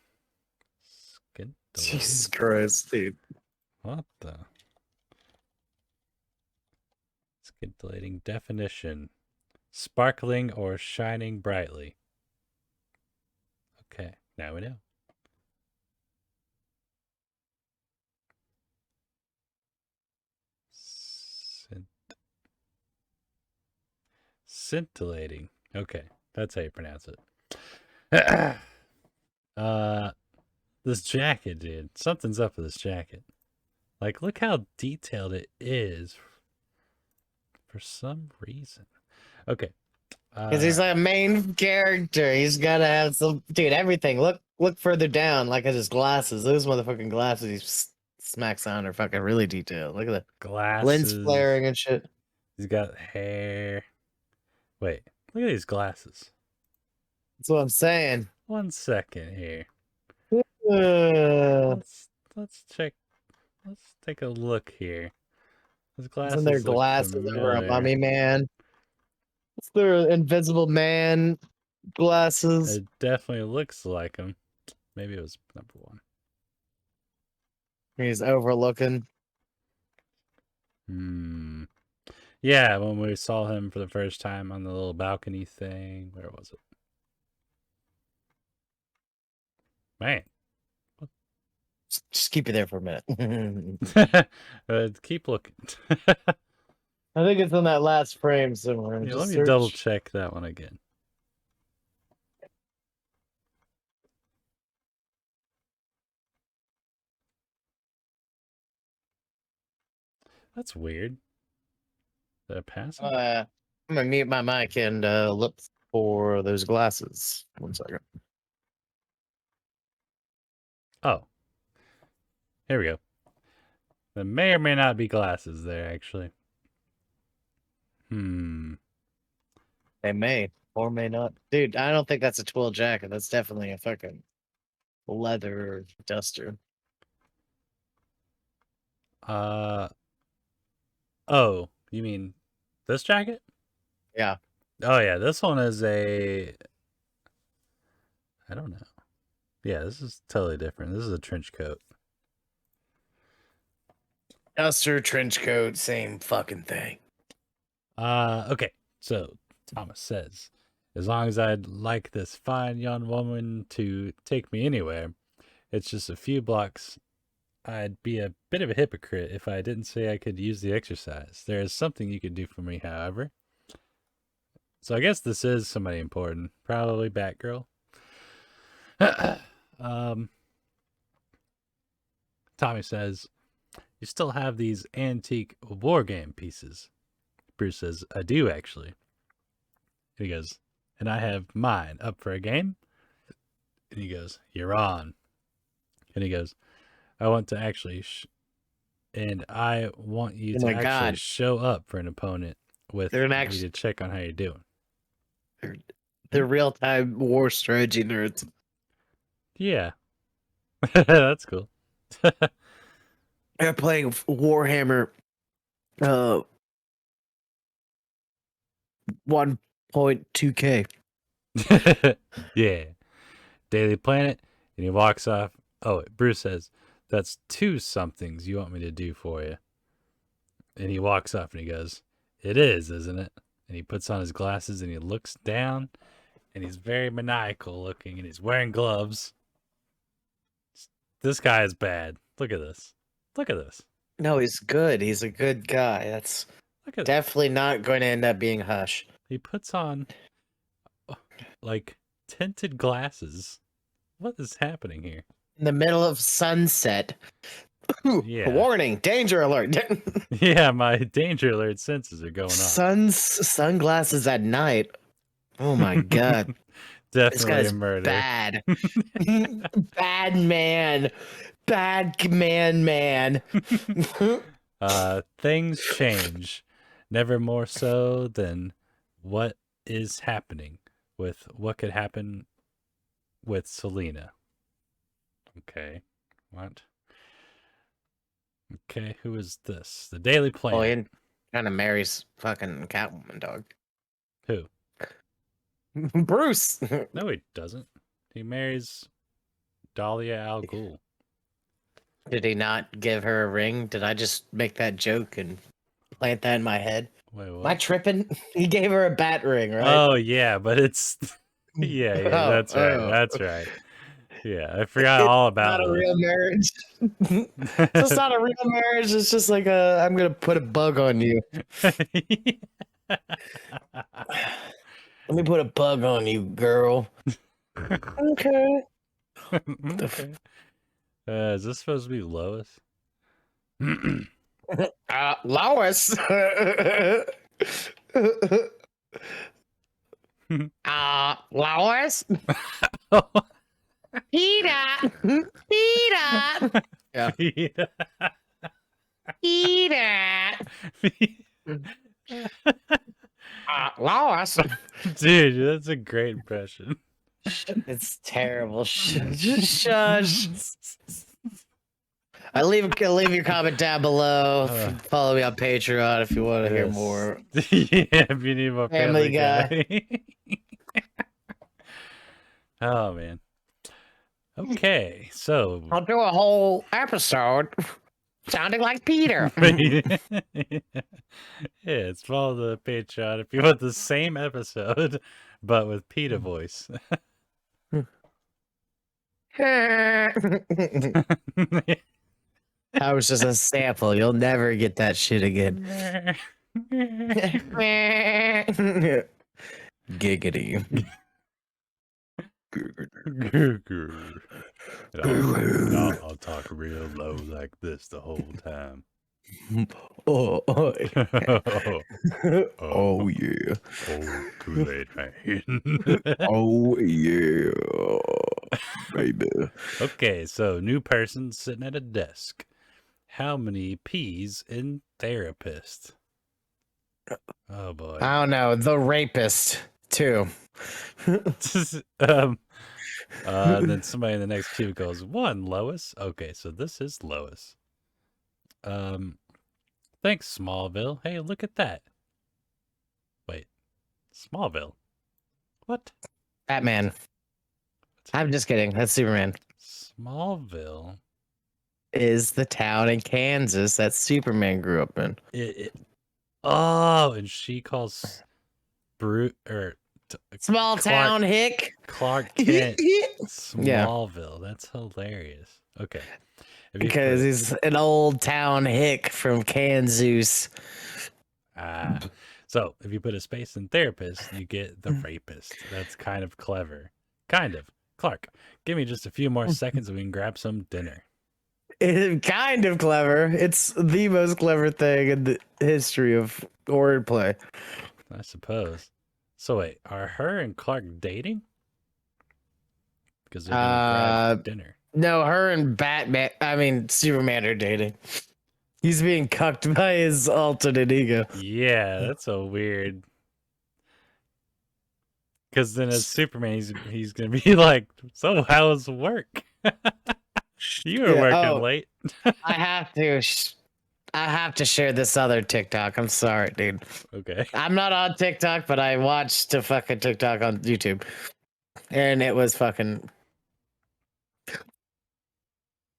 Jesus Scintillating? Christ, dude. What the? Scintillating definition. Sparkling or shining brightly. Okay, now we know. Scintillating. Okay, that's how you pronounce it. This jacket, dude. Something's up with this jacket. Like, look how detailed it is. For some reason. Okay. Because he's like a main character. He's gotta have some dude, everything. Look further down, like at his glasses. Those motherfucking glasses he smacks on are fucking really detailed. Look at the glasses. lens flaring and shit. He's got hair. Wait, look at these glasses. That's what I'm saying. 1 second here. Uh, Let's check. Let's take a look here. Those glasses isn't there look glasses over a familiar. mummy man? It's their Invisible Man glasses. It definitely looks like him. Maybe it was number 1. He's overlooking. Yeah, when we saw him for the first time on the little balcony thing. Where was it? Man. Just keep it there for a minute. Keep looking. I think it's on that last frame somewhere. Yeah, Just let me search. double check that one again. That's weird. Did I pass it? I'm gonna mute my mic and look for those glasses. 1 second. Oh. Here we go. There may or may not be glasses there, actually. They may or may not. Dude, I don't think that's a twill jacket. That's definitely a fucking leather duster. Oh, you mean this jacket? Yeah. Oh, yeah, this one is I don't know. Yeah, this is totally different. This is a trench coat. Duster, trench coat, same fucking thing. Okay, so Thomas says, as long as I'd like this fine young woman to take me anywhere, it's just a few blocks. I'd be a bit of a hypocrite if I didn't say I could use the exercise. There is something you could do for me, however. So I guess this is somebody important. Probably Batgirl. Tommy says, you still have these antique war game pieces. Bruce says, I do actually. And he goes, and I have mine up for a game. And he goes, you're on. And he goes, I want to actually, and I want you to actually show up for an opponent with me to check on how you're doing. They're real-time war strategy nerds. Yeah. That's cool. They're playing Warhammer 1.2K. Yeah. Daily Planet, and he walks off. Oh, Bruce says, that's 2 somethings you want me to do for you. And he walks up and he goes, it is, isn't it? And he puts on his glasses and he looks down and he's very maniacal looking and he's wearing gloves. This guy is bad. Look at this. Look at this. No, he's good. He's a good guy. That's definitely not going to end up being Hush. He puts on like tinted glasses. What is happening here? In the middle of sunset. Yeah. Warning, danger alert. Yeah, my danger alert senses are going off. Sunglasses at night. Oh my god. Definitely this guy's a murder. Bad. Bad man. Bad man. Things change. Never more so than what is happening with what could happen with Selena. Okay. What? Okay, who is this? The Daily Planet. Trying to marry fucking Catwoman, dog. Who? Bruce. No, he doesn't. He marries Dahlia Al Ghul. Did he not give her a ring? Did I just make that joke and plant that in my head? Wait, what? Am I tripping? He gave her a bat ring, right? Oh yeah, but it's yeah, Oh, that's right. oh. That's right. Yeah, I forgot all about Not a this. real marriage. It's not a real marriage. It's just like I'm gonna put a bug on you. Let me put a bug on you, girl. Okay. Okay. Is this supposed to be Lois? Lois. Lois. Peter. Peter. Yeah. Peter. Lois. Dude, that's a great impression. It's terrible. Just shush. I leave your comment down below. Follow me on Patreon if you want to hear Yes. more. Yeah, if you need more Family Family Guy. Oh man. Okay, so I'll do a whole episode sounding like Peter. yeah, it's follow the Patreon if you want the same episode, but with PETA voice. That was just a sample. You'll never get that shit again. Giggity. I'll talk real low like this the whole time. Oh, Oh, oh yeah. oh, Kool-Aid man. Oh yeah, baby. Okay, so new person sitting at a desk. How many P's in therapist? Oh boy. I don't know. The rapist too. And then somebody in the next queue goes, 1, Lois. Okay, so this is Lois. Thanks, Smallville. Hey, look at that. Wait, Smallville? What? Batman. I'm just kidding. That's Superman. Smallville Is the town in Kansas that Superman grew up in. Oh, and she calls Small town hick. Clark Kent Yeah. Smallville. That's hilarious. Okay. Because he's an old town hick from Kansas. So if you put a space in therapist, you get the rapist. That's kind of clever. Kind of. Clark, give me just a few more seconds and we can grab some dinner. It's kind of clever. It's the most clever thing in the history of wordplay. I suppose. So wait, are her and Clark dating? Because they're gonna grab dinner. No, her and Superman are dating. He's being cucked by his alternate ego. Yeah, that's a weird. Because then as Superman, he's gonna be like, "So how's work? You were working late." I have to share this other TikTok. I'm sorry, dude. Okay. I'm not on TikTok, but I watched a fucking TikTok on YouTube, and it was fucking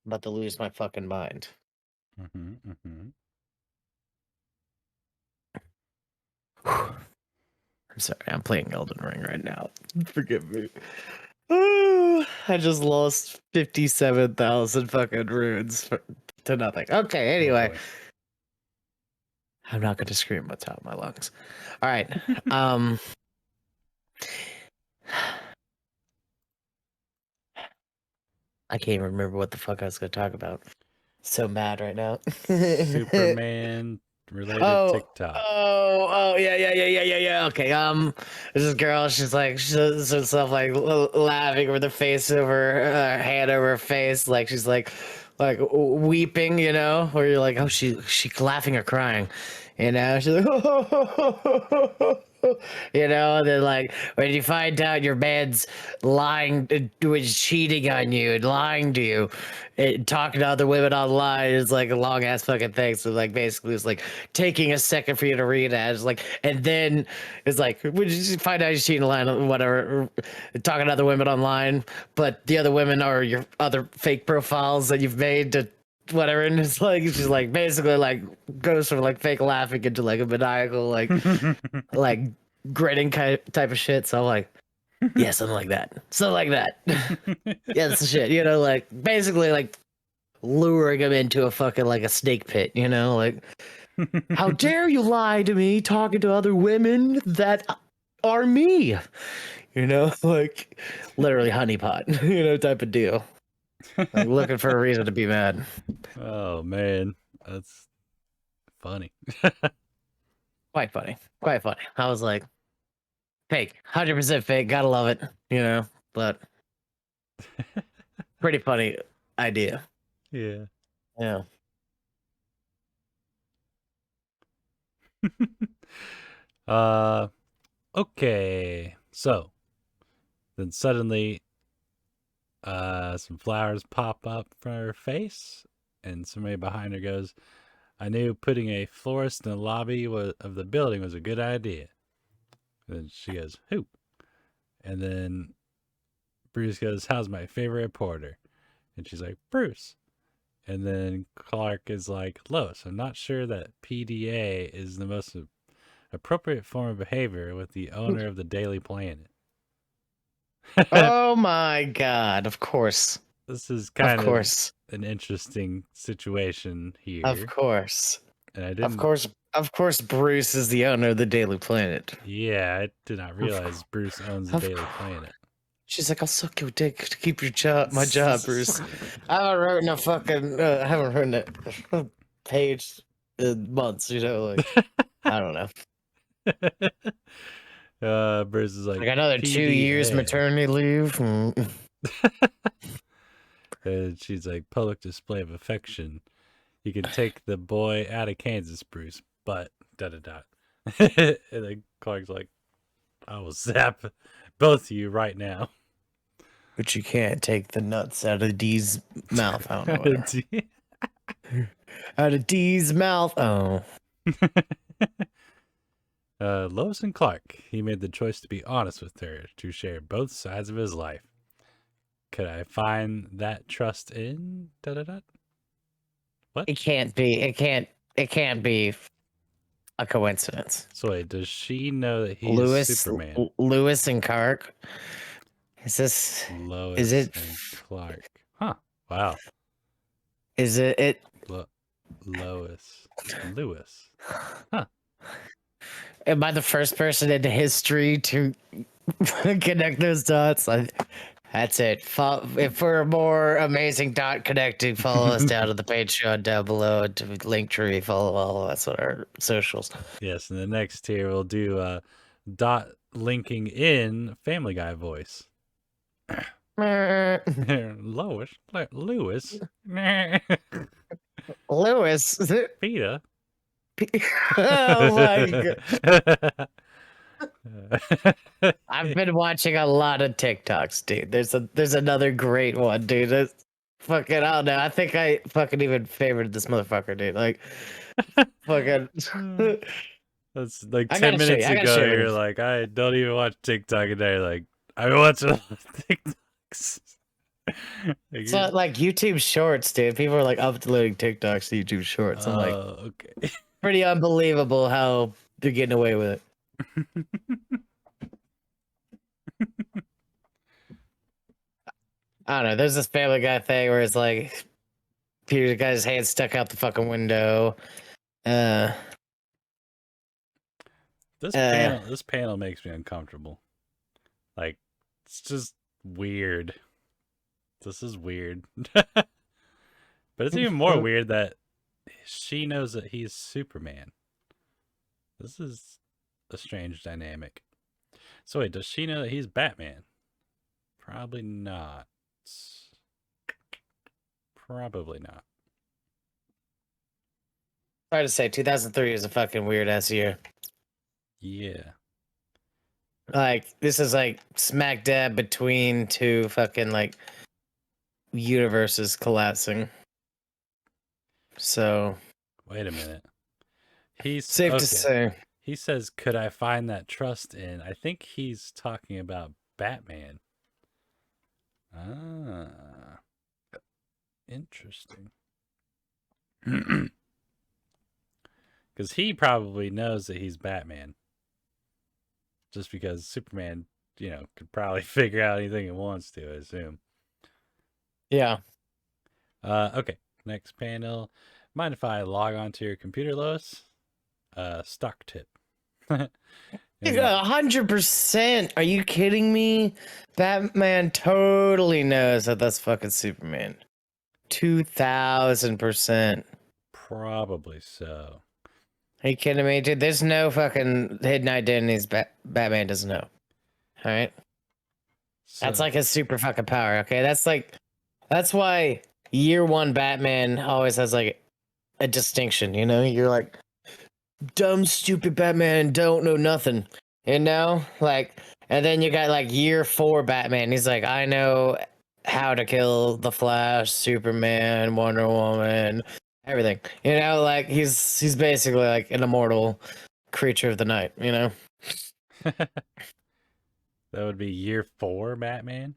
about to lose my fucking mind. I'm sorry, I'm playing Elden Ring right now. Forgive me. I just lost 57,000 fucking runes to nothing. Okay, anyway. I'm not going to scream at the top of my lungs. All right. I can't even remember what the fuck I was going to talk about. So mad right now. Superman related TikTok. Yeah. Okay. There's this girl. She's does herself like laughing with her face over her hand over her face, like she's like weeping, you know, where you're like, oh, she laughing or crying, You know, she's like, you know, and then like when you find out your man's lying, was cheating on you and lying to you, and talking to other women online is like a long ass fucking thing. So like basically, it's like taking a second for you to read it. It's like, and then it's like, when you find out you're cheating online, or whatever, or talking to other women online, but the other women are your other fake profiles that you've made to whatever, and it's like she's like basically like goes from like fake laughing into like a maniacal like grinning type of shit. So I'm like, yeah, something like that, something like that. Yeah, that's the shit, you know, like basically like luring him into a fucking like a snake pit, you know, like how dare you lie to me talking to other women that are me, you know, like literally honeypot, you know, type of deal. Like looking for a reason to be mad. Oh man, that's funny. Quite funny. Quite funny. I was like, fake. 100% fake. Gotta love it. You know, but pretty funny idea. Yeah. Yeah. uh okay. So then suddenly some flowers pop up from her face and somebody behind her goes, I knew putting a florist in the lobby of the building was a good idea. And then she goes, who? And then Bruce goes, how's my favorite reporter? And she's like, Bruce. And then Clark is like, Lois, I'm not sure that PDA is the most appropriate form of behavior with the owner of the Daily Planet. Oh my god. Of course. This is Of kind of course. an interesting situation Of here. course. And I Of didn't, course. Of course, Bruce is the owner of the Daily Planet. yeah, I did not realize Bruce owns the Of Daily course. Planet. She's like, I'll suck your dick to keep your job, my job, Bruce. I haven't written a fucking, I haven't written a page in months, you know, like, I don't know. Bruce is like, Like another 2 years PDA. maternity leave. And she's like, public display of affection. You can take the boy out of Kansas, Bruce, but da da da. And then Clark's like, I will zap both of you right now. But you can't take the nuts out of D's mouth. I don't know. Whatever. Out of D's mouth. Oh. Lois and Clark. He made the choice to be honest with her, to share both sides of his life. Could I find that trust in da da da? What? It can't be. It can't be a coincidence. So wait, does she know that he's Superman? Lewis and Clark. Is this? Lois Is it? and Clark. Huh. Wow. Is it? It. Lois. Lewis. Huh. Am I the first person in history to connect those dots? That's it. If for more amazing dot connecting, follow us down to the Patreon down below to Linktree. Follow all of us on our socials. Yes, and the next tier we'll do dot linking in Family Guy voice. Lois, Lewis, Lewis. Peter. Oh my god. I've been watching a lot of TikToks, dude. There's another great one, dude. That's fucking, I don't know. I think I fucking even favored this motherfucker, dude. Like fucking That's like I 10 gotta show you. minutes I gotta ago. show You're you. like, I don't even watch TikTok a day. Like, I've been watching a lot of TikToks. Like, So like YouTube Shorts, dude. People are like uploading TikToks to YouTube Shorts. I'm like, okay. pretty unbelievable how they're getting away with it. I don't know. There's this Family Guy thing where it's like Peter got his hand stuck out the fucking window. This panel makes me uncomfortable. Like, it's just weird. This is weird. But it's even more weird that she knows that he's Superman. This is a strange dynamic. So wait, does she know that he's Batman? Probably not. Probably not. Hard to say. 2003 is a fucking weird ass year. Yeah. Like this is like smack dab between two fucking like universes collapsing. So Wait a minute. He's safe to okay. say. He says, "Could I find that trust in?" I think he's talking about Batman. Ah, interesting. Because he probably knows that he's Batman. Just because Superman, could probably figure out anything he wants to, I assume. Yeah. Okay, next panel. Mind if I log on to your computer, Lois? Stock tip. And, 100%. Are you kidding me? Batman totally knows that that's fucking Superman. 2000%. probably so. Are you kidding me, dude? There's no fucking hidden identities Batman doesn't know. All right. That's So, like a super fucking power. Okay. That's why year one Batman always has like a distinction. You know, you're like dumb, stupid Batman, don't know nothing. You know, like, and then you got like year four Batman. He's like, I know how to kill the Flash, Superman, Wonder Woman, everything. You know, like he's basically like an immortal creature of the night. You know. that would be year 4 Batman.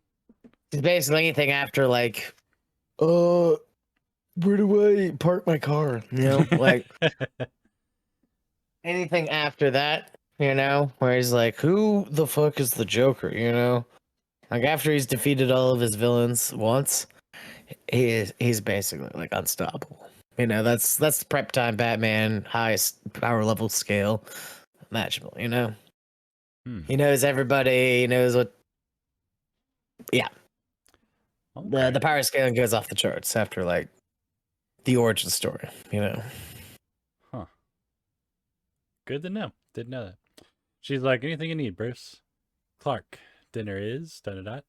He's basically anything after like, uh, where do I park my car? You know, like anything after that, you know, where he's like, who the fuck is the Joker? You know, like after he's defeated all of his villains once, he's basically like unstoppable. You know, that's prep time Batman, highest power level scale imaginable. You know, he knows everybody. He knows what. Yeah, Okay. the power scaling goes off the charts after like the origin story. You know. Huh. Good to know. Didn't know that. She's like, anything you need, Bruce. Clark, dinner is, dot, dot, dot.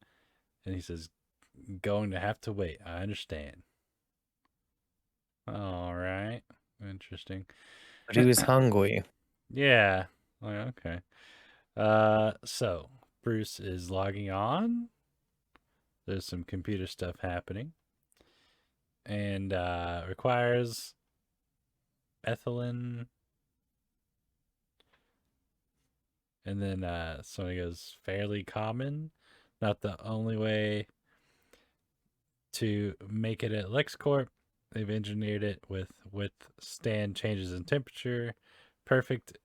And he says, going to have to wait. I understand. All right. Interesting. But he was hungry. Yeah. Like, okay. So Bruce is logging on. There's some computer stuff happening. And requires ethylene. And then somebody goes fairly common. Not the only way to make it at LexCorp. They've engineered it with withstand changes in temperature. Perfect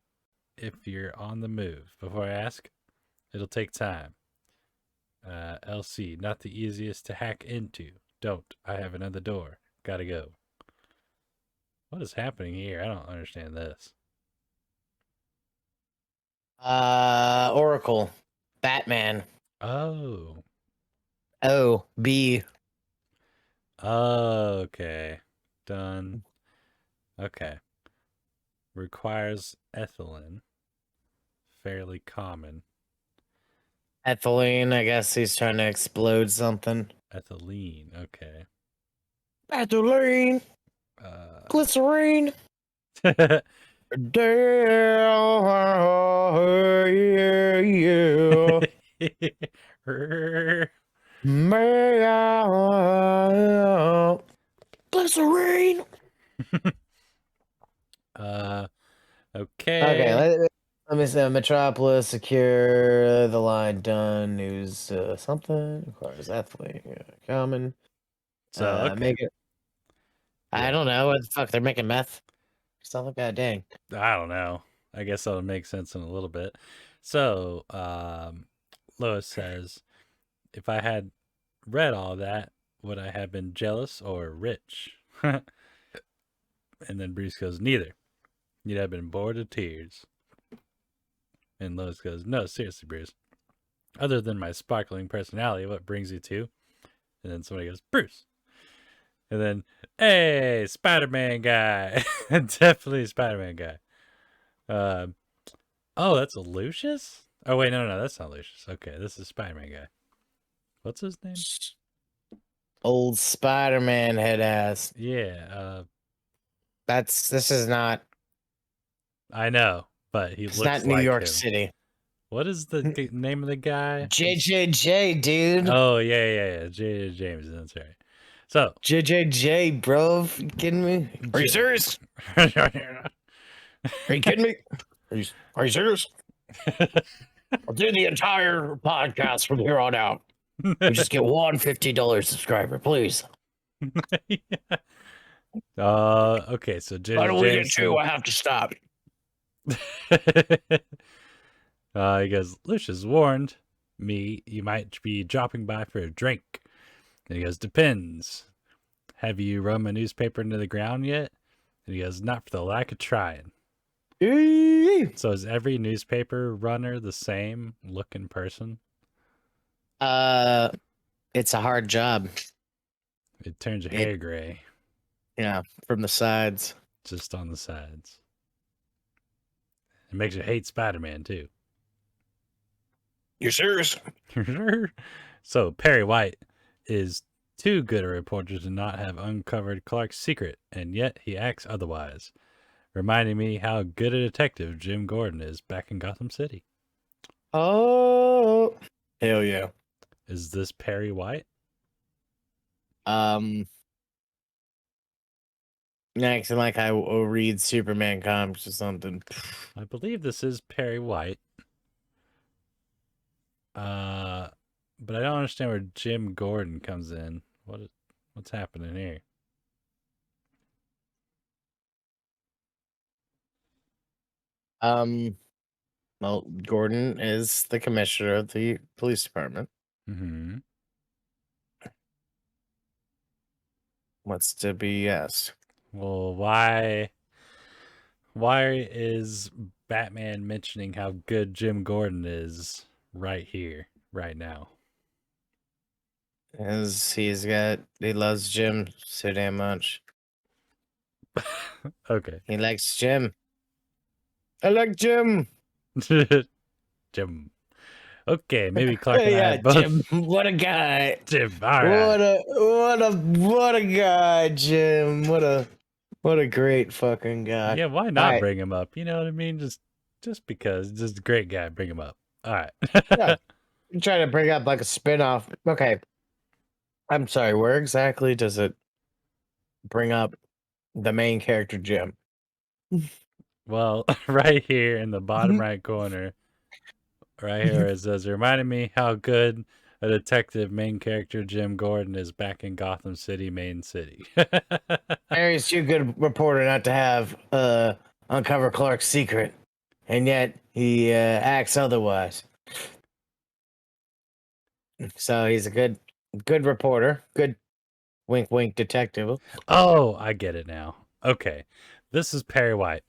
if you're on the move. Before I ask, it'll take time. LC, not the easiest to hack into. Don't. I have another door. Gotta go. What is happening here? I don't understand this. Oracle, Batman. Oh. O B. Okay. Done. Okay. Requires ethylene. Fairly common. Ethylene. I guess he's trying to explode something. Ethylene. Okay. Ethylene. Glycerine. Uh. Damn. Yeah, yeah. May I- Glycerine. Okay, Okay. let me see. Metropolis secure the line done. News something requires ethylene. Yeah, common. So, okay. Make it. I Yeah. don't know what the fuck they're making meth. Stuff like that. Dang. I don't know. I guess that'll make sense in a little bit. So, Lois says, if I had read all that, would I have been jealous or rich? And then Bruce goes, neither. You'd have been bored of tears. And Lois goes, no, seriously, Bruce. Other than my sparkling personality, what brings you to? And then somebody goes, Bruce. And then, hey, Spider-Man guy. Definitely Spider-Man guy. Oh, that's Lucius? Oh, wait, no, that's not Lucius. Okay, this is Spider-Man guy. What's his name? Old Spider-Man head ass. Yeah, This is not. I know, but he It's looks not New like York him. City. What is the name of the guy? JJJ, dude. Oh yeah. J. James. That's right. So JJJ, bro. You kidding me? Are you serious? Are you kidding me? Are you serious? I'll do the entire podcast from here on out. We just get one $50 subscriber, please. Okay, so How do we get Jameson. two? I have to stop. He goes, Lucius warned me you might be dropping by for a drink. And he goes, depends. Have you run my newspaper into the ground yet? And he goes, not for the lack of trying. So is every newspaper runner the same looking person? It's a hard job. It turns your hair gray. Yeah, from the sides. Just on the sides. It makes you hate Spider-Man too. You're serious? So Perry White is too good a reporter to not have uncovered Clark's secret, and yet he acts otherwise, reminding me how good a detective Jim Gordon is back in Gotham City. Oh, hell yeah. Is this Perry White? Acting like I will read Superman comics or something. I believe this is Perry White. But I don't understand where Jim Gordon comes in. What's happening here? Well, Gordon is the commissioner of the police department. Mm-hmm. What's to be asked? Well, why is Batman mentioning how good Jim Gordon is right here, right now? Because he loves Jim so damn much. Okay. He likes Jim. I like Jim. Jim. Okay, maybe Clark and I both. Jim, what a guy. Jim, all right. What a guy, Jim. What a great fucking guy. Yeah, why not bring him up? You know what I mean? Just because, just a great guy, bring him up. All right. Yeah. I'm trying to bring up like a spin-off. Okay. I'm sorry, where exactly does it bring up the main character, Jim? Well, right here in the bottom right corner, right here it says, reminded me how good a detective main character Jim Gordon is back in Gotham City, Main City. Harry's too good a reporter not to have uncover Clark's secret, and yet he acts otherwise. So he's a good reporter, good wink wink detective. Oh, I get it now. Okay, this is Perry White.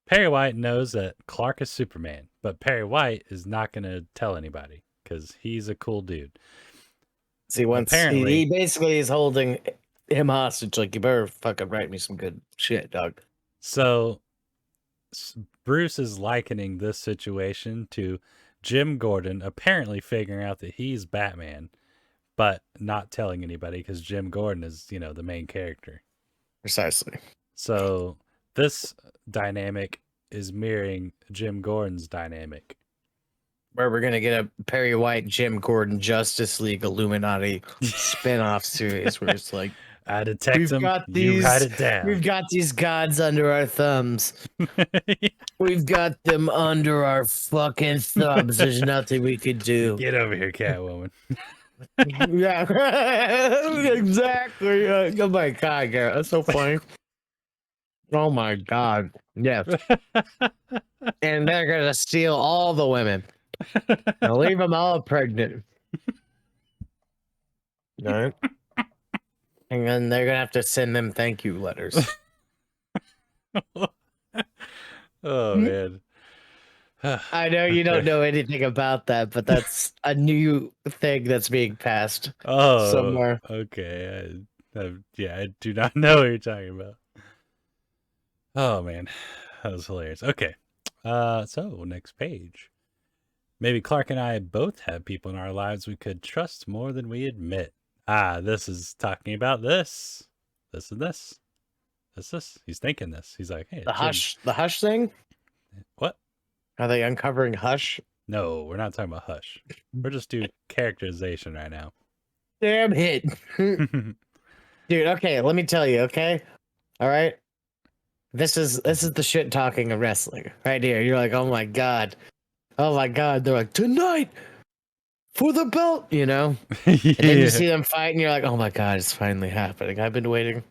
Perry White knows that Clark is Superman, but Perry White is not going to tell anybody because he's a cool dude. See, he basically is holding him hostage. Like, you better fucking write me some good shit, dog. So Bruce is likening this situation to Jim Gordon apparently figuring out that he's Batman, but not telling anybody because Jim Gordon is, the main character. Precisely. So this dynamic is mirroring Jim Gordon's dynamic. Where we're gonna get a Perry White, Jim Gordon, Justice League, Illuminati spin-off series where it's like, I detect them. You write it down. We've got these gods under our thumbs. We've got them under our fucking thumbs. There's nothing we could do. Get over here, Catwoman. Yeah, exactly. Oh my god, Garrett, that's so funny. Oh my god, yes. And they're gonna steal all the women. They'll leave them all pregnant. All right. And then they're gonna have to send them thank you letters. Oh man. I know you don't know anything about that, but that's a new thing that's being passed somewhere. Okay. I do not know what you're talking about. Oh man, that was hilarious. Okay, so next page. Maybe Clark and I both have people in our lives we could trust more than we admit. This is talking about this. This and this. Is this? He's thinking this. He's like, hey, The Jim. Hush thing? What? Are they uncovering Hush? No, we're not talking about Hush. We're just doing characterization right now. Damn it. Dude, okay, let me tell you, okay? All right. This is the shit talking of wrestling right here. You're like, oh my god. Oh my god. They're like, tonight for the belt, you know? And then you see them fight and you're like, oh my god, it's finally happening. I've been waiting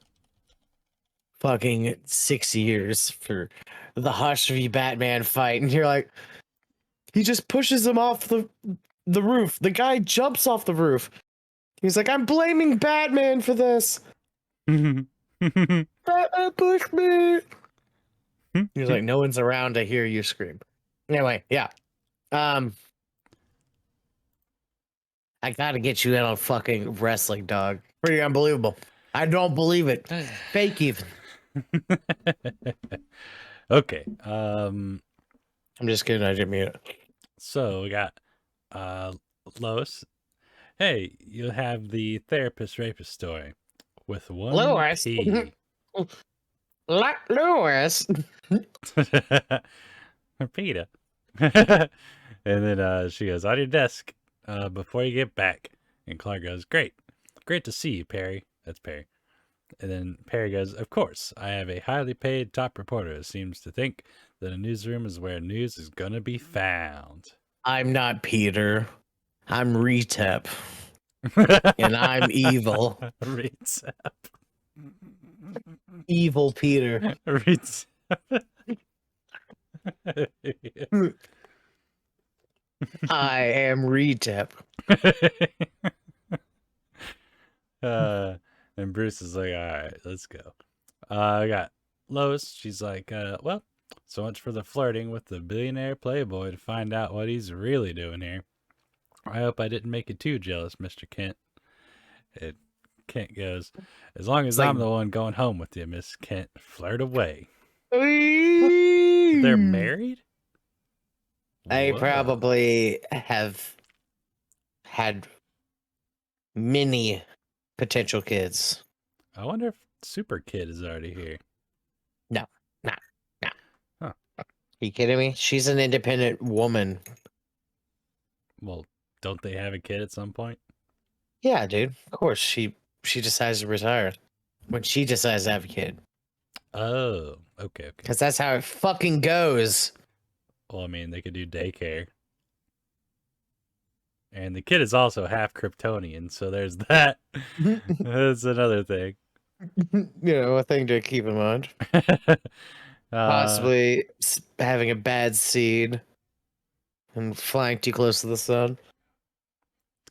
fucking 6 years for the Hush v Batman fight. And you're like, he just pushes him off the roof. The guy jumps off the roof. He's like, I'm blaming Batman for this. Batman pushed me. He's like, no one's around to hear you scream. Anyway, yeah. I gotta get you in on fucking wrestling, dog. Pretty unbelievable. I don't believe it. Fake even. Okay. I'm just kidding. I didn't mean it. So we got Lois. Hey, you have the therapist rapist story with one Lois. P. Lois. Peter. And then she goes, on your desk before you get back. And Clark goes, great. Great to see you, Perry. That's Perry. And then Perry goes, of course, I have a highly paid top reporter who seems to think that a newsroom is where news is going to be found. I'm not Peter. I'm Retep. And I'm evil. Retep. Evil Peter. Retep. I am Retep. And Bruce is like, all right, let's go. I got Lois. She's like, well, so much for the flirting with the billionaire playboy to find out what he's really doing here. I hope I didn't make you too jealous, Mr. Kent. And Kent goes, as long as I'm the one going home with you, Miss Kent, flirt away. They're married? They Whoa. probably have had many potential kids. I wonder if Super Kid is already here. No. Huh. Are you kidding me? She's an independent woman. Well, don't they have a kid at some point? Yeah, dude. Of course. She decides to retire when she decides to have a kid. Oh, okay. Because that's how it fucking goes. Well, I mean, they could do daycare. And the kid is also half Kryptonian, so there's that. That's another thing. A thing to keep in mind. Possibly having a bad seed and flying too close to the sun.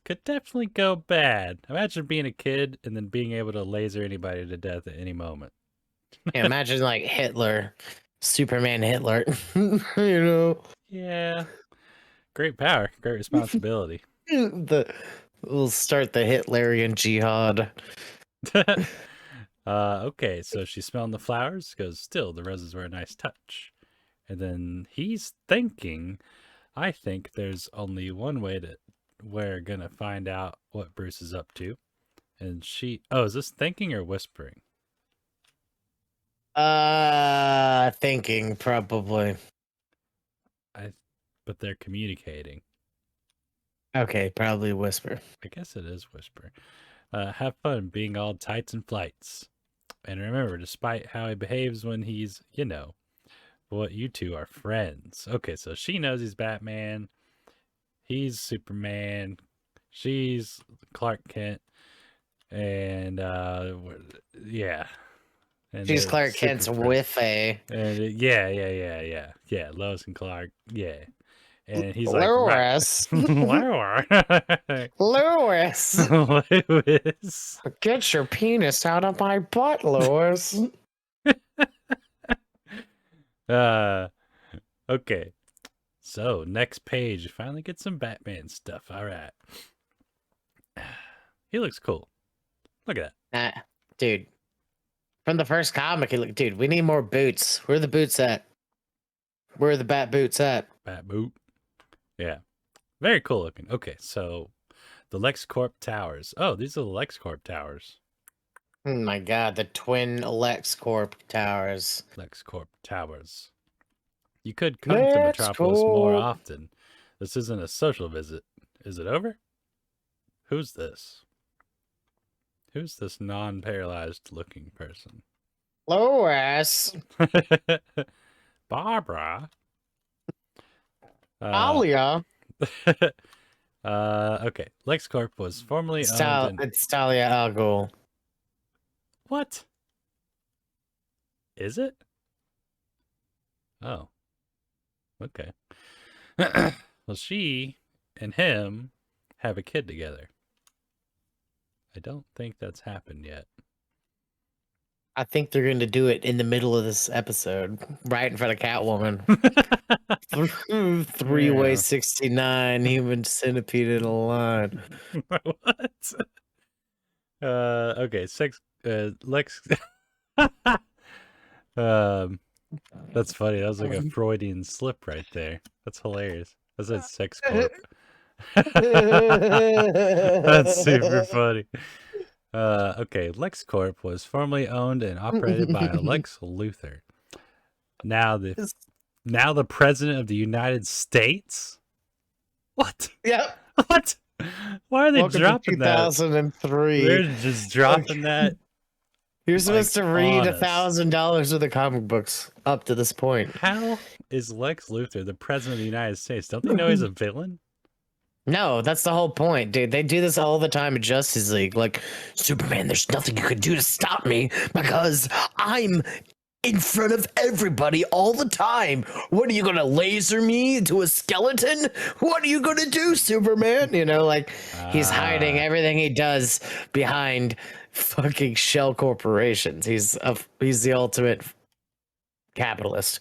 Could definitely go bad. Imagine being a kid and then being able to laser anybody to death at any moment. Yeah, imagine like Hitler, Superman Hitler. Yeah. Great power, great responsibility. We'll start the Hitlerian jihad. Okay, so she's smelling the flowers, goes, still, the roses were a nice touch. And then he's thinking, I think there's only one way that we're gonna find out what Bruce is up to. And is this thinking or whispering? Thinking probably. But they're communicating. Okay, probably whisper. I guess it is whisper. Have fun being all tights and flights. And remember, despite how he behaves when he's, what you two are friends. Okay, so she knows he's Batman. He's Superman. She's Clark Kent. And, yeah. And she's Clark Kent's with a. Yeah, Lois and Clark. Yeah. And he's Lois. Like, Lois. Lois. Get your penis out of my butt, Lois. Okay. So next page, you finally get some Batman stuff. All right. He looks cool. Look at that. Dude. From the first comic, dude, we need more boots. Where are the boots at? Where are the bat boots at? Bat boot. Yeah. Very cool looking. Okay, so the LexCorp Towers. Oh, these are the LexCorp Towers. Oh my god, the twin LexCorp towers. LexCorp Towers. You could come to Metropolis more LexCorp. often. This isn't a social visit. Is it over? Who's this? Who's this non-paralyzed looking person? Lois. Barbara. Talia. Okay. LexCorp was formerly owned. It's Talia al Ghul. What? Is it? Oh. Okay. Well, she and him have a kid together. I don't think that's happened yet. I think they're going to do it in the middle of this episode, right in front of Catwoman. Three-way Yeah. 69 human centipede in a line. What? Okay, Lex. That's funny. That was like a Freudian slip right there. That's hilarious. That said sex corp. That's super funny. Okay, LexCorp was formerly owned and operated by Lex Luthor. Now the president of the United States. What? Yep. What? Why are they Welcome dropping to that? 2003. They're just dropping that. You're supposed to read honest. $1,000 of the comic books up to this point. How is Lex Luthor the president of the United States? Don't they know he's a villain? No, that's the whole point, dude. They do this all the time in Justice League. Like, Superman, there's nothing you can do to stop me because I'm in front of everybody all the time. What are you gonna laser me into a skeleton? What are you gonna do, Superman? You know, like he's hiding everything he does behind fucking shell corporations. He's the ultimate capitalist.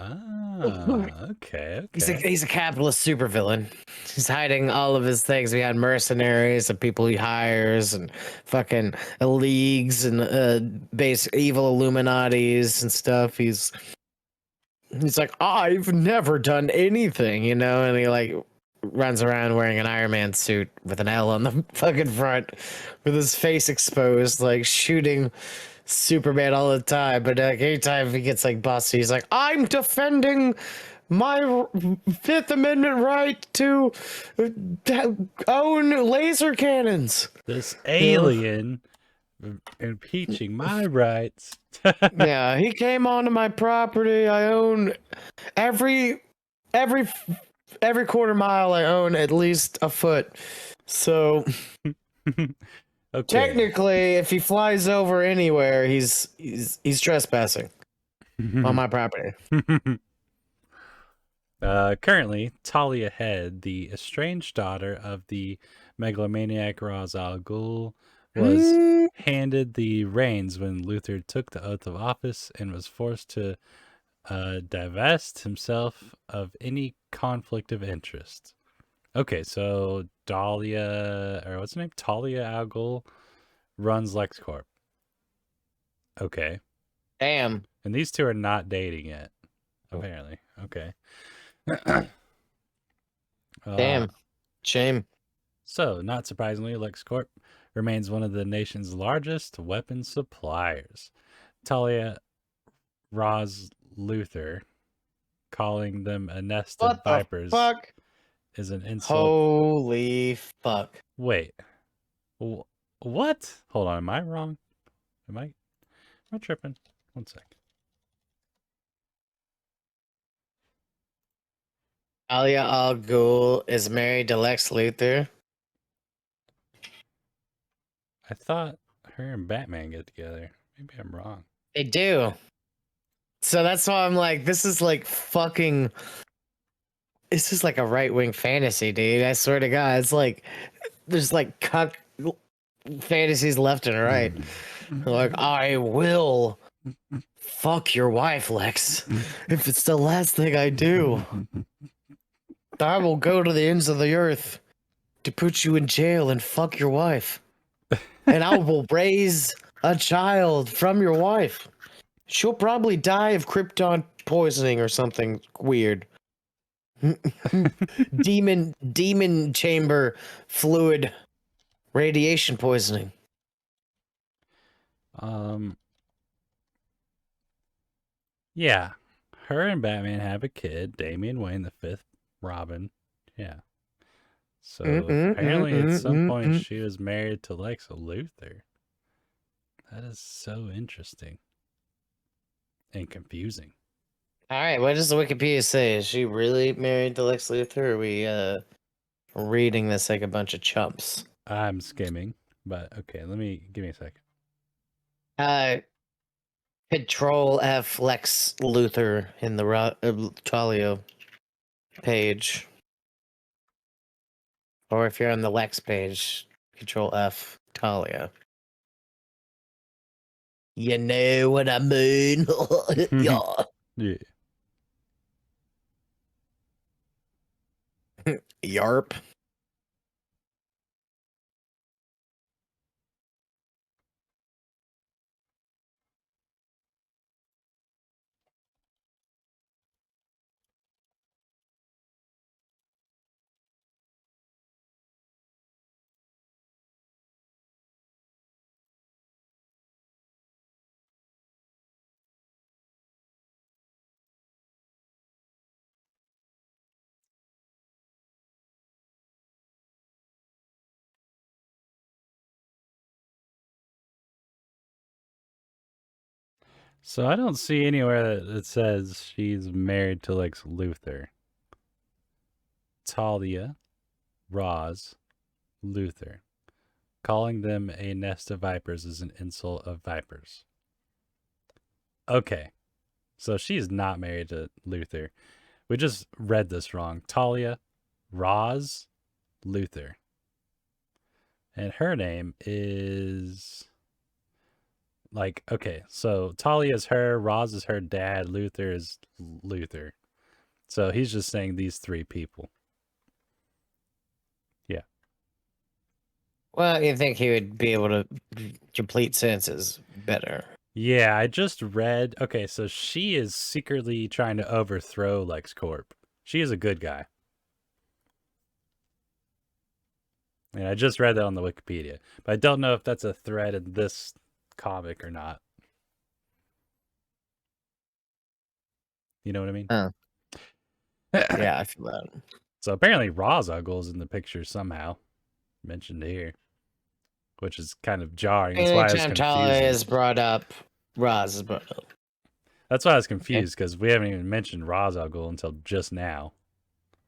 Okay. He's a capitalist supervillain. He's hiding all of his things behind mercenaries and people he hires and fucking leagues and base evil Illuminatis and stuff. He's like, I've never done anything, you know, and he like runs around wearing an Iron Man suit with an L on the fucking front with his face exposed, like shooting Superman all the time. But anytime he gets like busted, he's like, I'm defending my Fifth Amendment right to own laser cannons. This alien impeaching my rights. Yeah, he came onto my property. I own every quarter mile. I own at least a foot. So Okay. technically, if he flies over anywhere, he's trespassing on my property. Currently, Talia Head, the estranged daughter of the megalomaniac Ra's al Ghul, was handed the reins when Luthor took the oath of office and was forced to divest himself of any conflict of interest. Okay, so Talia al Ghul runs LexCorp. Okay. Damn. And these two are not dating yet, apparently. Okay. Damn. Shame. So, not surprisingly, LexCorp remains one of the nation's largest weapon suppliers. Talia Ra's Luthor calling them a nest of vipers is an insult. Holy fuck. Wait. What? Hold on, am I wrong? Am I tripping? One sec. Talia al Ghul is married to Lex Luthor. I thought her and Batman get together. Maybe I'm wrong. They do. So that's why I'm like, this is like fucking. This is like a right-wing fantasy, dude. I swear to God, it's like there's like cuck fantasies left and right. Like, I will fuck your wife, Lex. If it's the last thing I do, I will go to the ends of the earth to put you in jail and fuck your wife. And I will raise a child from your wife. She'll probably die of krypton poisoning or something weird. demon chamber fluid radiation poisoning. Um, yeah, her and Batman have a kid, Damian Wayne, the fifth Robin. Yeah. So apparently, at some point, Mm. she was married to Lex Luthor. That is so interesting and confusing. All right, what does the Wikipedia say? Is she really married to Lex Luthor? Or are we reading this like a bunch of chumps? I'm skimming, but okay, give me a second. Control F Lex Luthor in the Talio page. Or if you're on the Lex page, Control F Talia. You know what I mean? Yeah. Yeah. Yarp. So I don't see anywhere that it says she's married to Lex Luthor. Talia, Roz, Luthor. Calling them a nest of vipers is an insult of vipers. Okay, so she's not married to Luthor. We just read this wrong. Talia, Roz, Luthor. And her name is like, okay, so Talia is her, Roz is her dad, Luthor is Luthor. So he's just saying these three people. Yeah. Well, you think he would be able to complete sentences better. Yeah, I just read. Okay, so she is secretly trying to overthrow LexCorp. She is a good guy. And I just read that on the Wikipedia. But I don't know if that's a thread in this comic or not. You know what I mean? Huh. Yeah, I feel that. So apparently Ra's al Ghul is in the picture somehow. Mentioned here. Which is kind of jarring. That's why I was Anytime Talia confusing. is brought up, Roz is brought up. That's why I was confused, because we haven't even mentioned Ra's al Ghul until just now.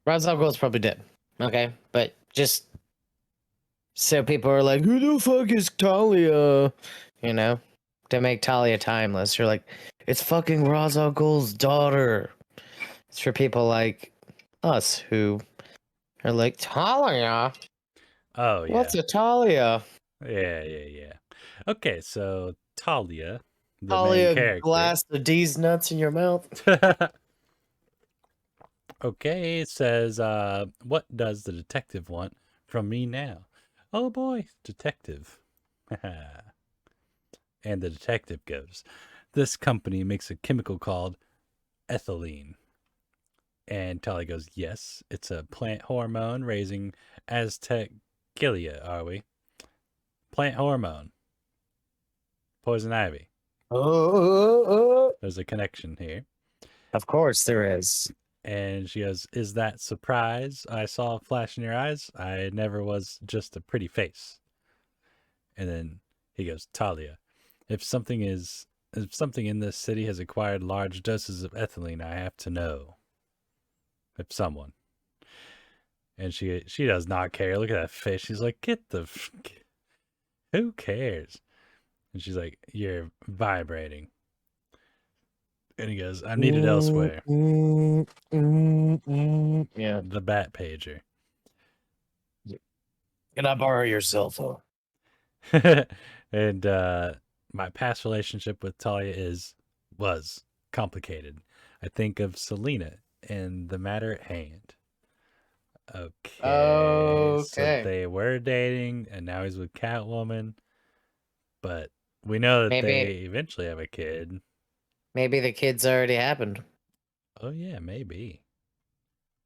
Roz al Ghul's probably dead. Okay, but just so people are like, who the fuck is Talia? You know, to make Talia timeless. You're like, it's fucking Ra's al Ghul's daughter. It's for people like us who are like, Talia? Oh, yeah. What's a Talia? Yeah. Okay, so Talia, the main Talia character. glass of D's nuts in your mouth? Okay, it says, what does the detective want from me now? Oh boy, detective. And the detective goes, this company makes a chemical called ethylene. And Talia goes, yes, it's a plant hormone raising Aztec Gilead, are we? Plant hormone. Poison ivy. Oh. There's a connection here. Of course there is. And she goes, is that surprise I saw a flash in your eyes? I never was just a pretty face. And then he goes, Talia, if something in this city has acquired large doses of ethylene, I have to know. If someone. And she does not care. Look at that face. She's like, who cares? And she's like, you're vibrating. And he goes, I'm needed elsewhere. Yeah. The Bat Pager. Can I borrow your cell phone? And my past relationship with Talia was complicated. I think of Selena and the matter at hand. Okay, so Okay. they were dating, and now he's with Catwoman. But we know that they Maybe eventually have a kid. the kid's already happened. Oh yeah, maybe.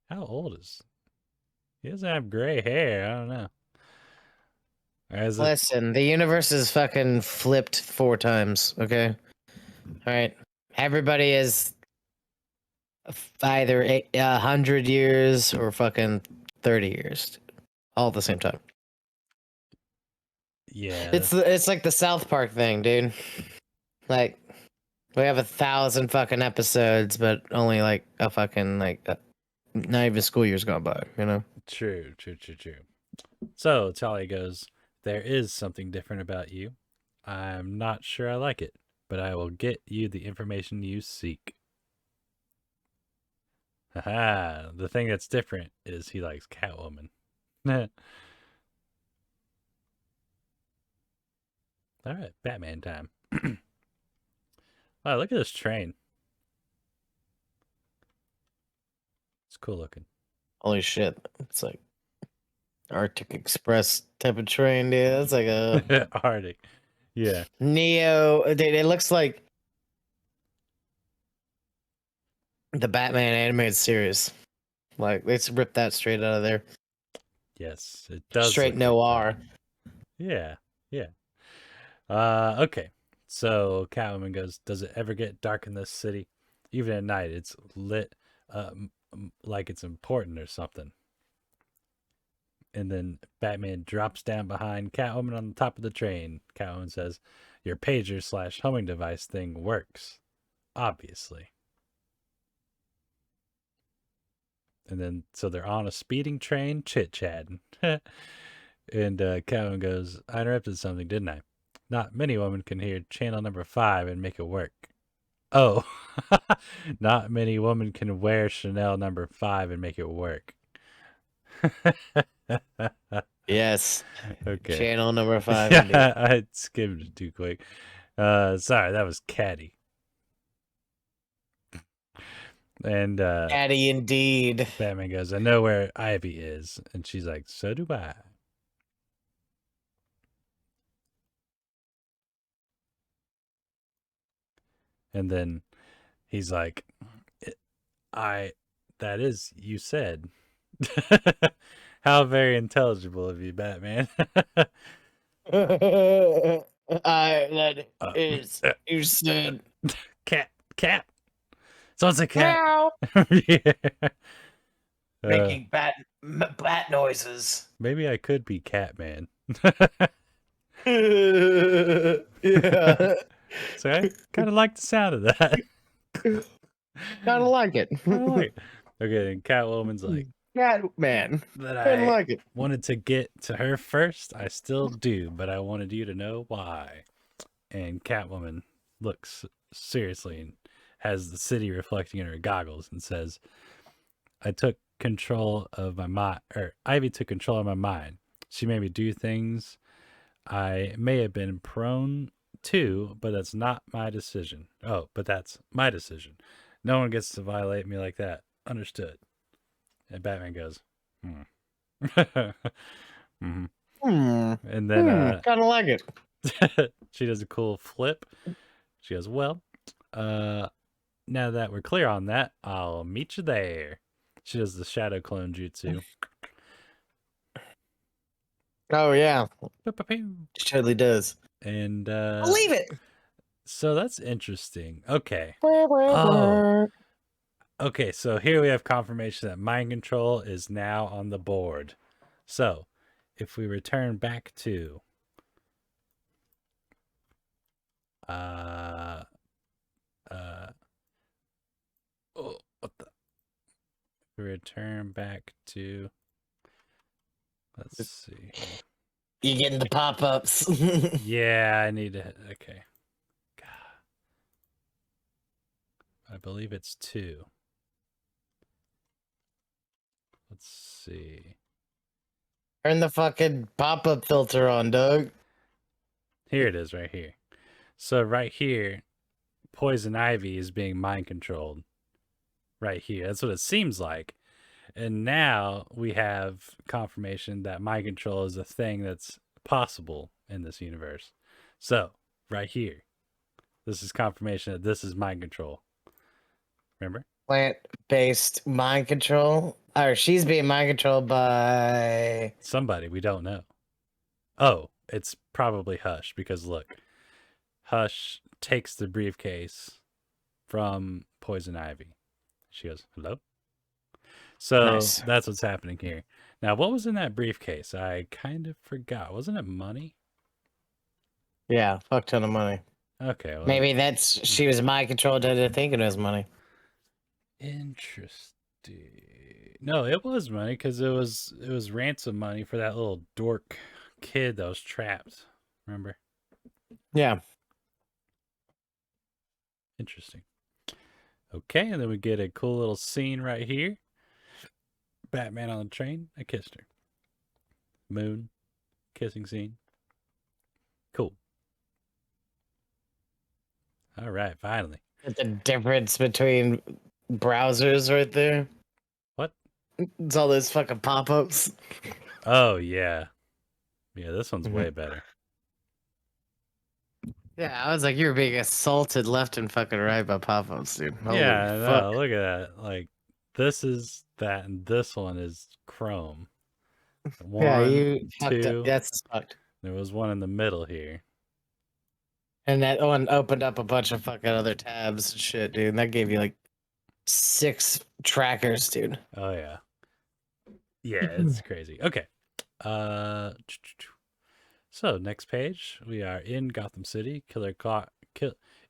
How old is he? Doesn't have gray hair. I don't know. As it, Listen, the universe is fucking flipped 4 times. Okay, all right. Everybody is either 100 years or fucking 30 years, all at the same time. yeah, It's like the South Park thing, dude. Like we have 1,000 fucking episodes, but only like a fucking not even school years gone by. You know. true. So Talia goes, "There is something different about you. I'm not sure I like it, but I will get you the information you seek." Haha, the thing that's different is he likes Catwoman. All right, Batman time. Wow, look at this train. It's cool looking. Holy shit! It's like Arctic Express type of train, dude. It's like a Arctic. Yeah. Neo. It looks like the Batman animated series. Like they just ripped that straight out of there. Yes, it does. Straight Look like noir. that. Yeah. Yeah. Okay. So Catwoman goes, "Does it ever get dark in this city? Even at night, it's lit like it's important or something." And then Batman drops down behind Catwoman on the top of the train. Catwoman says, "Your pager / homing device thing works. Obviously." And then, so they're on a speeding train, chit chatting. And Catwoman goes, "I interrupted something, didn't I? Not many women can hear channel number 5 and make it work." Oh, not many women can wear Chanel number 5 and make it work. Yes. Okay. Channel number 5. Yeah, Indeed. I skimmed it too quick. Sorry, that was catty. And Daddy, indeed. Batman goes, "I know where Ivy is," and she's like, "So do I." And then he's like, "I, that is, you said." How very intelligible of you, Batman. That uh, is, you said. cat. Someone's a cat. Meow. Yeah. Making bat noises. Maybe I could be Catman. Yeah. So I kind of like the sound of that. Kind of like it. Okay, and Catwoman's like, Catman. "That Kind of I like it. wanted to get to her first. I still do, but I wanted you to know why." And Catwoman looks seriously and has the city reflecting in her goggles and says, "I took control of my mind, or Ivy took control of my mind. She made me do things I may have been prone to, but that's not my decision. Oh, but that's my decision. No one gets to violate me like that. Understood." And Batman goes, "Hmm." Hmm. And then Kind of like it. she does a cool flip. She goes, "Well, now that we're clear on that, I'll meet you there." She does the shadow clone jutsu. Oh yeah, Pew-pew-pew. it totally does. And Believe it. so that's interesting. Okay. Oh, okay. So here we have confirmation that mind control is now on the board. So if we return back to oh, what the? Return back to, let's see. You getting the pop-ups. Yeah, I need to. Okay. God. I believe it's 2. Let's see. Turn the fucking pop-up filter on, Doug. Here it is, right here. So right here, Poison Ivy is being mind controlled. Right here. That's what it seems like. And now we have confirmation that mind control is a thing that's possible in this universe. So, right here, this is confirmation that this is mind control. Remember? Plant-based mind control. Or she's being mind controlled by Somebody we don't know. Oh, it's probably Hush because look, Hush takes the briefcase from Poison Ivy. She goes, "Hello." So Nice. that's what's happening here. Now, what was in that briefcase? I kind of forgot. Wasn't it money? Yeah, fuck ton of money. Okay, well, Maybe that's she was mind controlled into thinking it was money. interesting. No, it was money because it was ransom money for that little dork kid that was trapped. Remember? Yeah. Interesting. Okay, and then we get a cool little scene right here. Batman on the train. I kissed her. Moon kissing scene. Cool. All right, finally. The difference between browsers right there. What? It's all those fucking pop-ups. Oh yeah, yeah. This one's Mhm. way better. Yeah, I was like, you're being assaulted left and fucking right by pop-ups, dude. Holy Yeah, fuck. no, look at that. Like, this is that, and this one is Chrome. Yeah, One, you fucked up. two. That's fucked. There was one in the middle here. And that one opened up a bunch of fucking other tabs and shit, dude. And that gave you like 6 trackers, dude. Oh yeah, yeah. It's crazy. Okay. So next page, we are in Gotham City.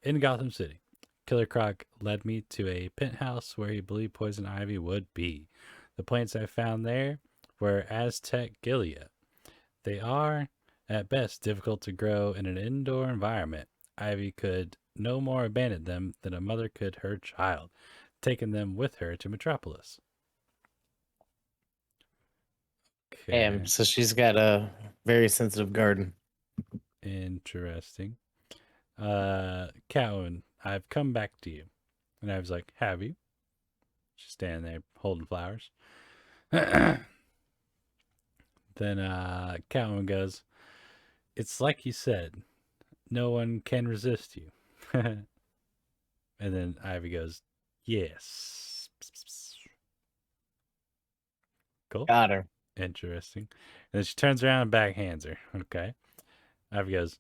In Gotham City. Killer Croc led me to a penthouse where he believed Poison Ivy would be. The plants I found there were Aztec Gilead. They are, at best, difficult to grow in an indoor environment. Ivy could no more abandon them than a mother could her child, taking them with her to Metropolis. Damn, Okay, so she's got a very sensitive garden. interesting. Catwoman, I've come back to you. And I was like, have you? She's standing there holding flowers. Then Catwoman goes, it's like you said, no one can resist you. And then Ivy goes, yes. Cool. Got her. Interesting. And then she turns around and backhands her. Okay. Ivy goes,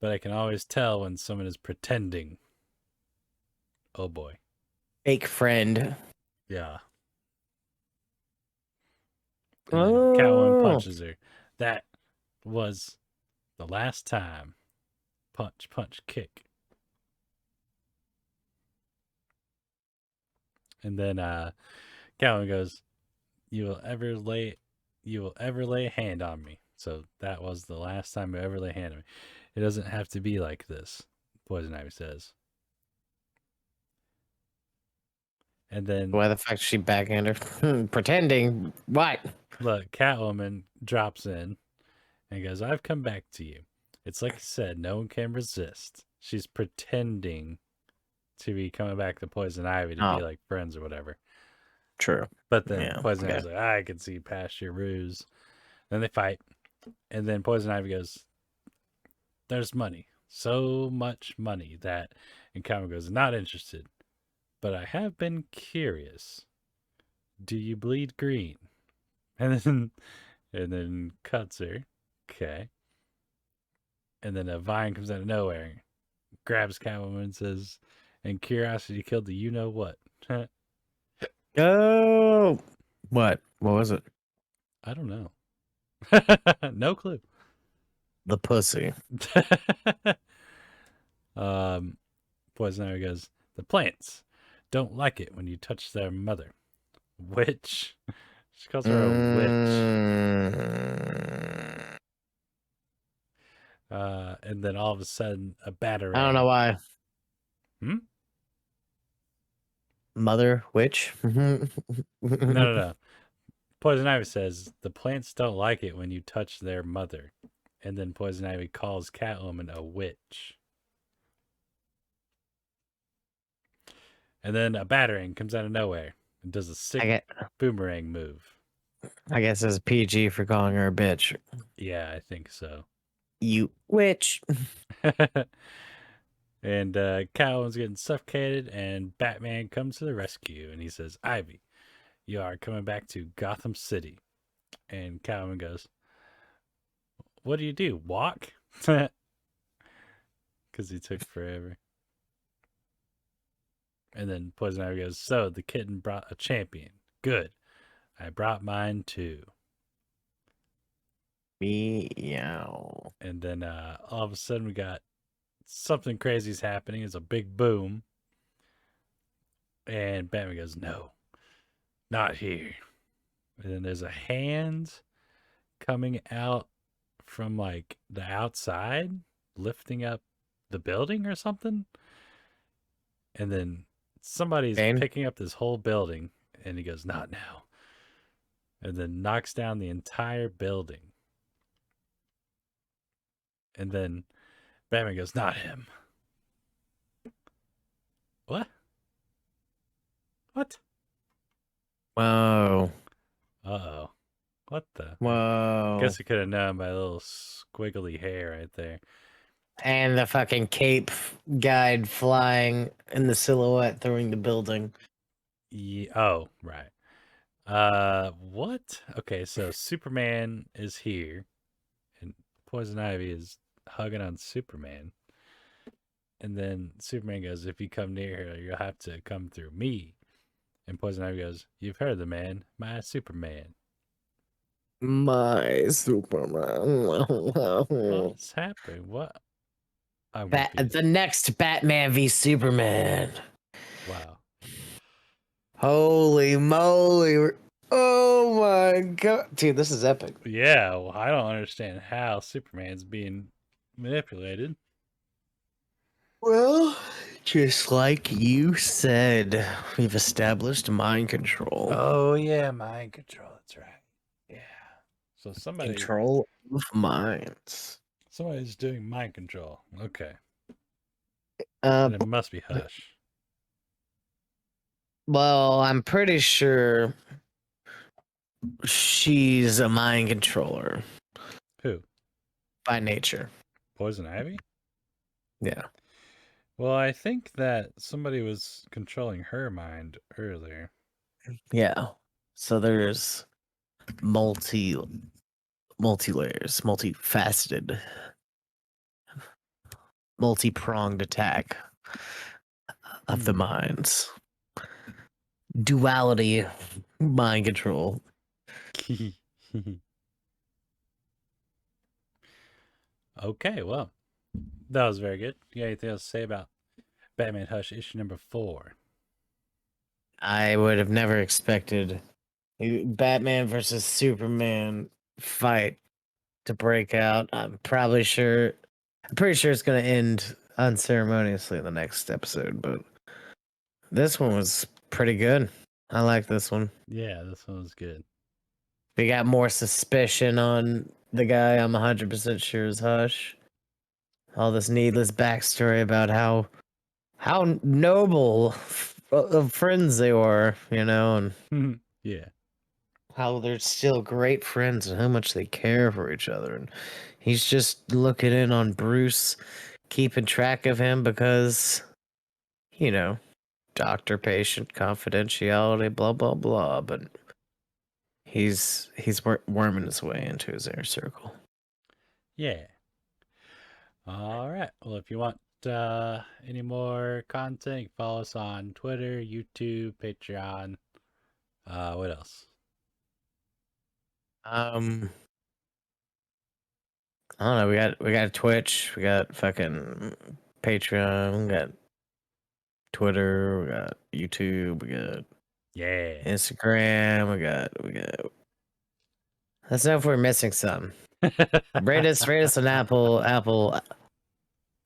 but I can always tell when someone is pretending. Oh boy. Fake friend. Yeah. And then Catwoman punches her. That was the last time. Punch, punch, kick. And then Catwoman goes, You will ever lay a hand on me. So that was the last time you ever lay a hand on me. It doesn't have to be like this, Poison Ivy says. And then Why the fuck is she backhand her? Pretending. What? look, Catwoman drops in and goes, I've come back to you. It's like you said, no one can resist. She's pretending to be coming back to Poison Ivy to be like friends or whatever. True. But then Yeah, Poison okay. Ivy's like, I can see past your ruse. Then they fight. And then Poison Ivy goes, there's money. So much money that, and Catwoman goes, not interested. But I have been curious. Do you bleed green? And then cuts her. Okay. And then a vine comes out of nowhere, grabs Catwoman and says, and curiosity killed the you know what. Oh. What? What was it? I don't know. No clue. The pussy. Poison Ivy goes, the plants don't like it when you touch their mother. Witch. She calls her a witch. And then all of a sudden, a batarang. I don't know why. Hmm? Mother witch? No. Poison Ivy says, the plants don't like it when you touch their mother. And then Poison Ivy calls Catwoman a witch. And then a batarang comes out of nowhere and does a sick boomerang move. I guess it's PG for calling her a bitch. Yeah, I think so. You witch. And Catwoman's getting suffocated, and Batman comes to the rescue, and he says, Ivy, you are coming back to Gotham City. And Catwoman goes, what do you do? Walk? Because he took forever. And then Poison Ivy goes, so the kitten brought a champion. Good. I brought mine too. Meow. And then all of a sudden we got something crazy's happening. It's a big boom. And Batman goes, no, not here. And then there's a hand coming out from like the outside, lifting up the building or something. And then somebody's Bane? picking up this whole building. And he goes, not now. And then knocks down the entire building. And then Batman goes, not him. What? What? Whoa. Uh-oh. What the? Whoa. Guess you could have known by a little squiggly hair right there. And the fucking cape guide flying in the silhouette throwing the building. Yeah, oh, right. What? Okay, so Superman is here, and Poison Ivy is hugging on Superman. And then Superman goes, if you come near her, you'll have to come through me. And Poison Ivy goes, you've heard the man, my Superman. My Superman. What's happening? What? I'm confused. The next Batman v Superman. Wow. Holy moly. Oh my god. Dude, this is epic. Yeah, well, I don't understand how Superman's being manipulated. Well, just like you said, we've established mind control. Oh, yeah, mind control. That's right. Yeah. So Control of minds. somebody's doing mind control. Okay. And it must be Hush. Well, I'm pretty sure she's a mind controller Who? by nature. Poison Ivy? Yeah. Well, I think that somebody was controlling her mind earlier. Yeah. So there's multi layers, multifaceted, multi-pronged attack of the minds. Duality mind control. Okay, well, that was very good. You got anything else to say about Batman Hush issue number 4? I would have never expected a Batman versus Superman fight to break out. I'm pretty sure it's going to end unceremoniously in the next episode, but this one was pretty good. I like this one. Yeah, this one was good. We got more suspicion on the guy I'm 100% sure is Hush. All this needless backstory about how noble of friends they were, you know, and yeah, how they're still great friends and how much they care for each other. And he's just looking in on Bruce, keeping track of him because, you know, doctor-patient confidentiality, blah, blah, blah. But he's worming his way into his inner circle. Yeah. All right. Well, if you want any more content, follow us on Twitter, YouTube, Patreon. What else? I don't know. We got Twitch. We got fucking Patreon. We got Twitter. We got YouTube. We got Instagram. We got. Let's know if we're missing some. rate us on Apple.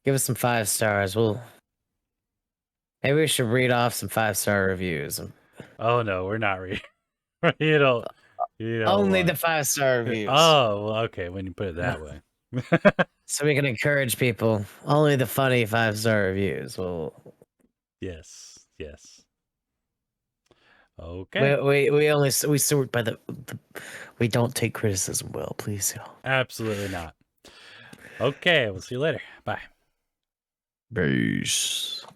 Give us some 5 stars. Maybe we should read off some 5-star reviews. Oh no, we're not reading. you don't Only the 5-star reviews. Oh, well, okay. When you put it that way. So we can encourage people. Only the funny 5-star reviews. Well, yes. Okay. We sort by the we don't take criticism well, please, y'all. Absolutely not. Okay, we'll see you later. Bye. Peace.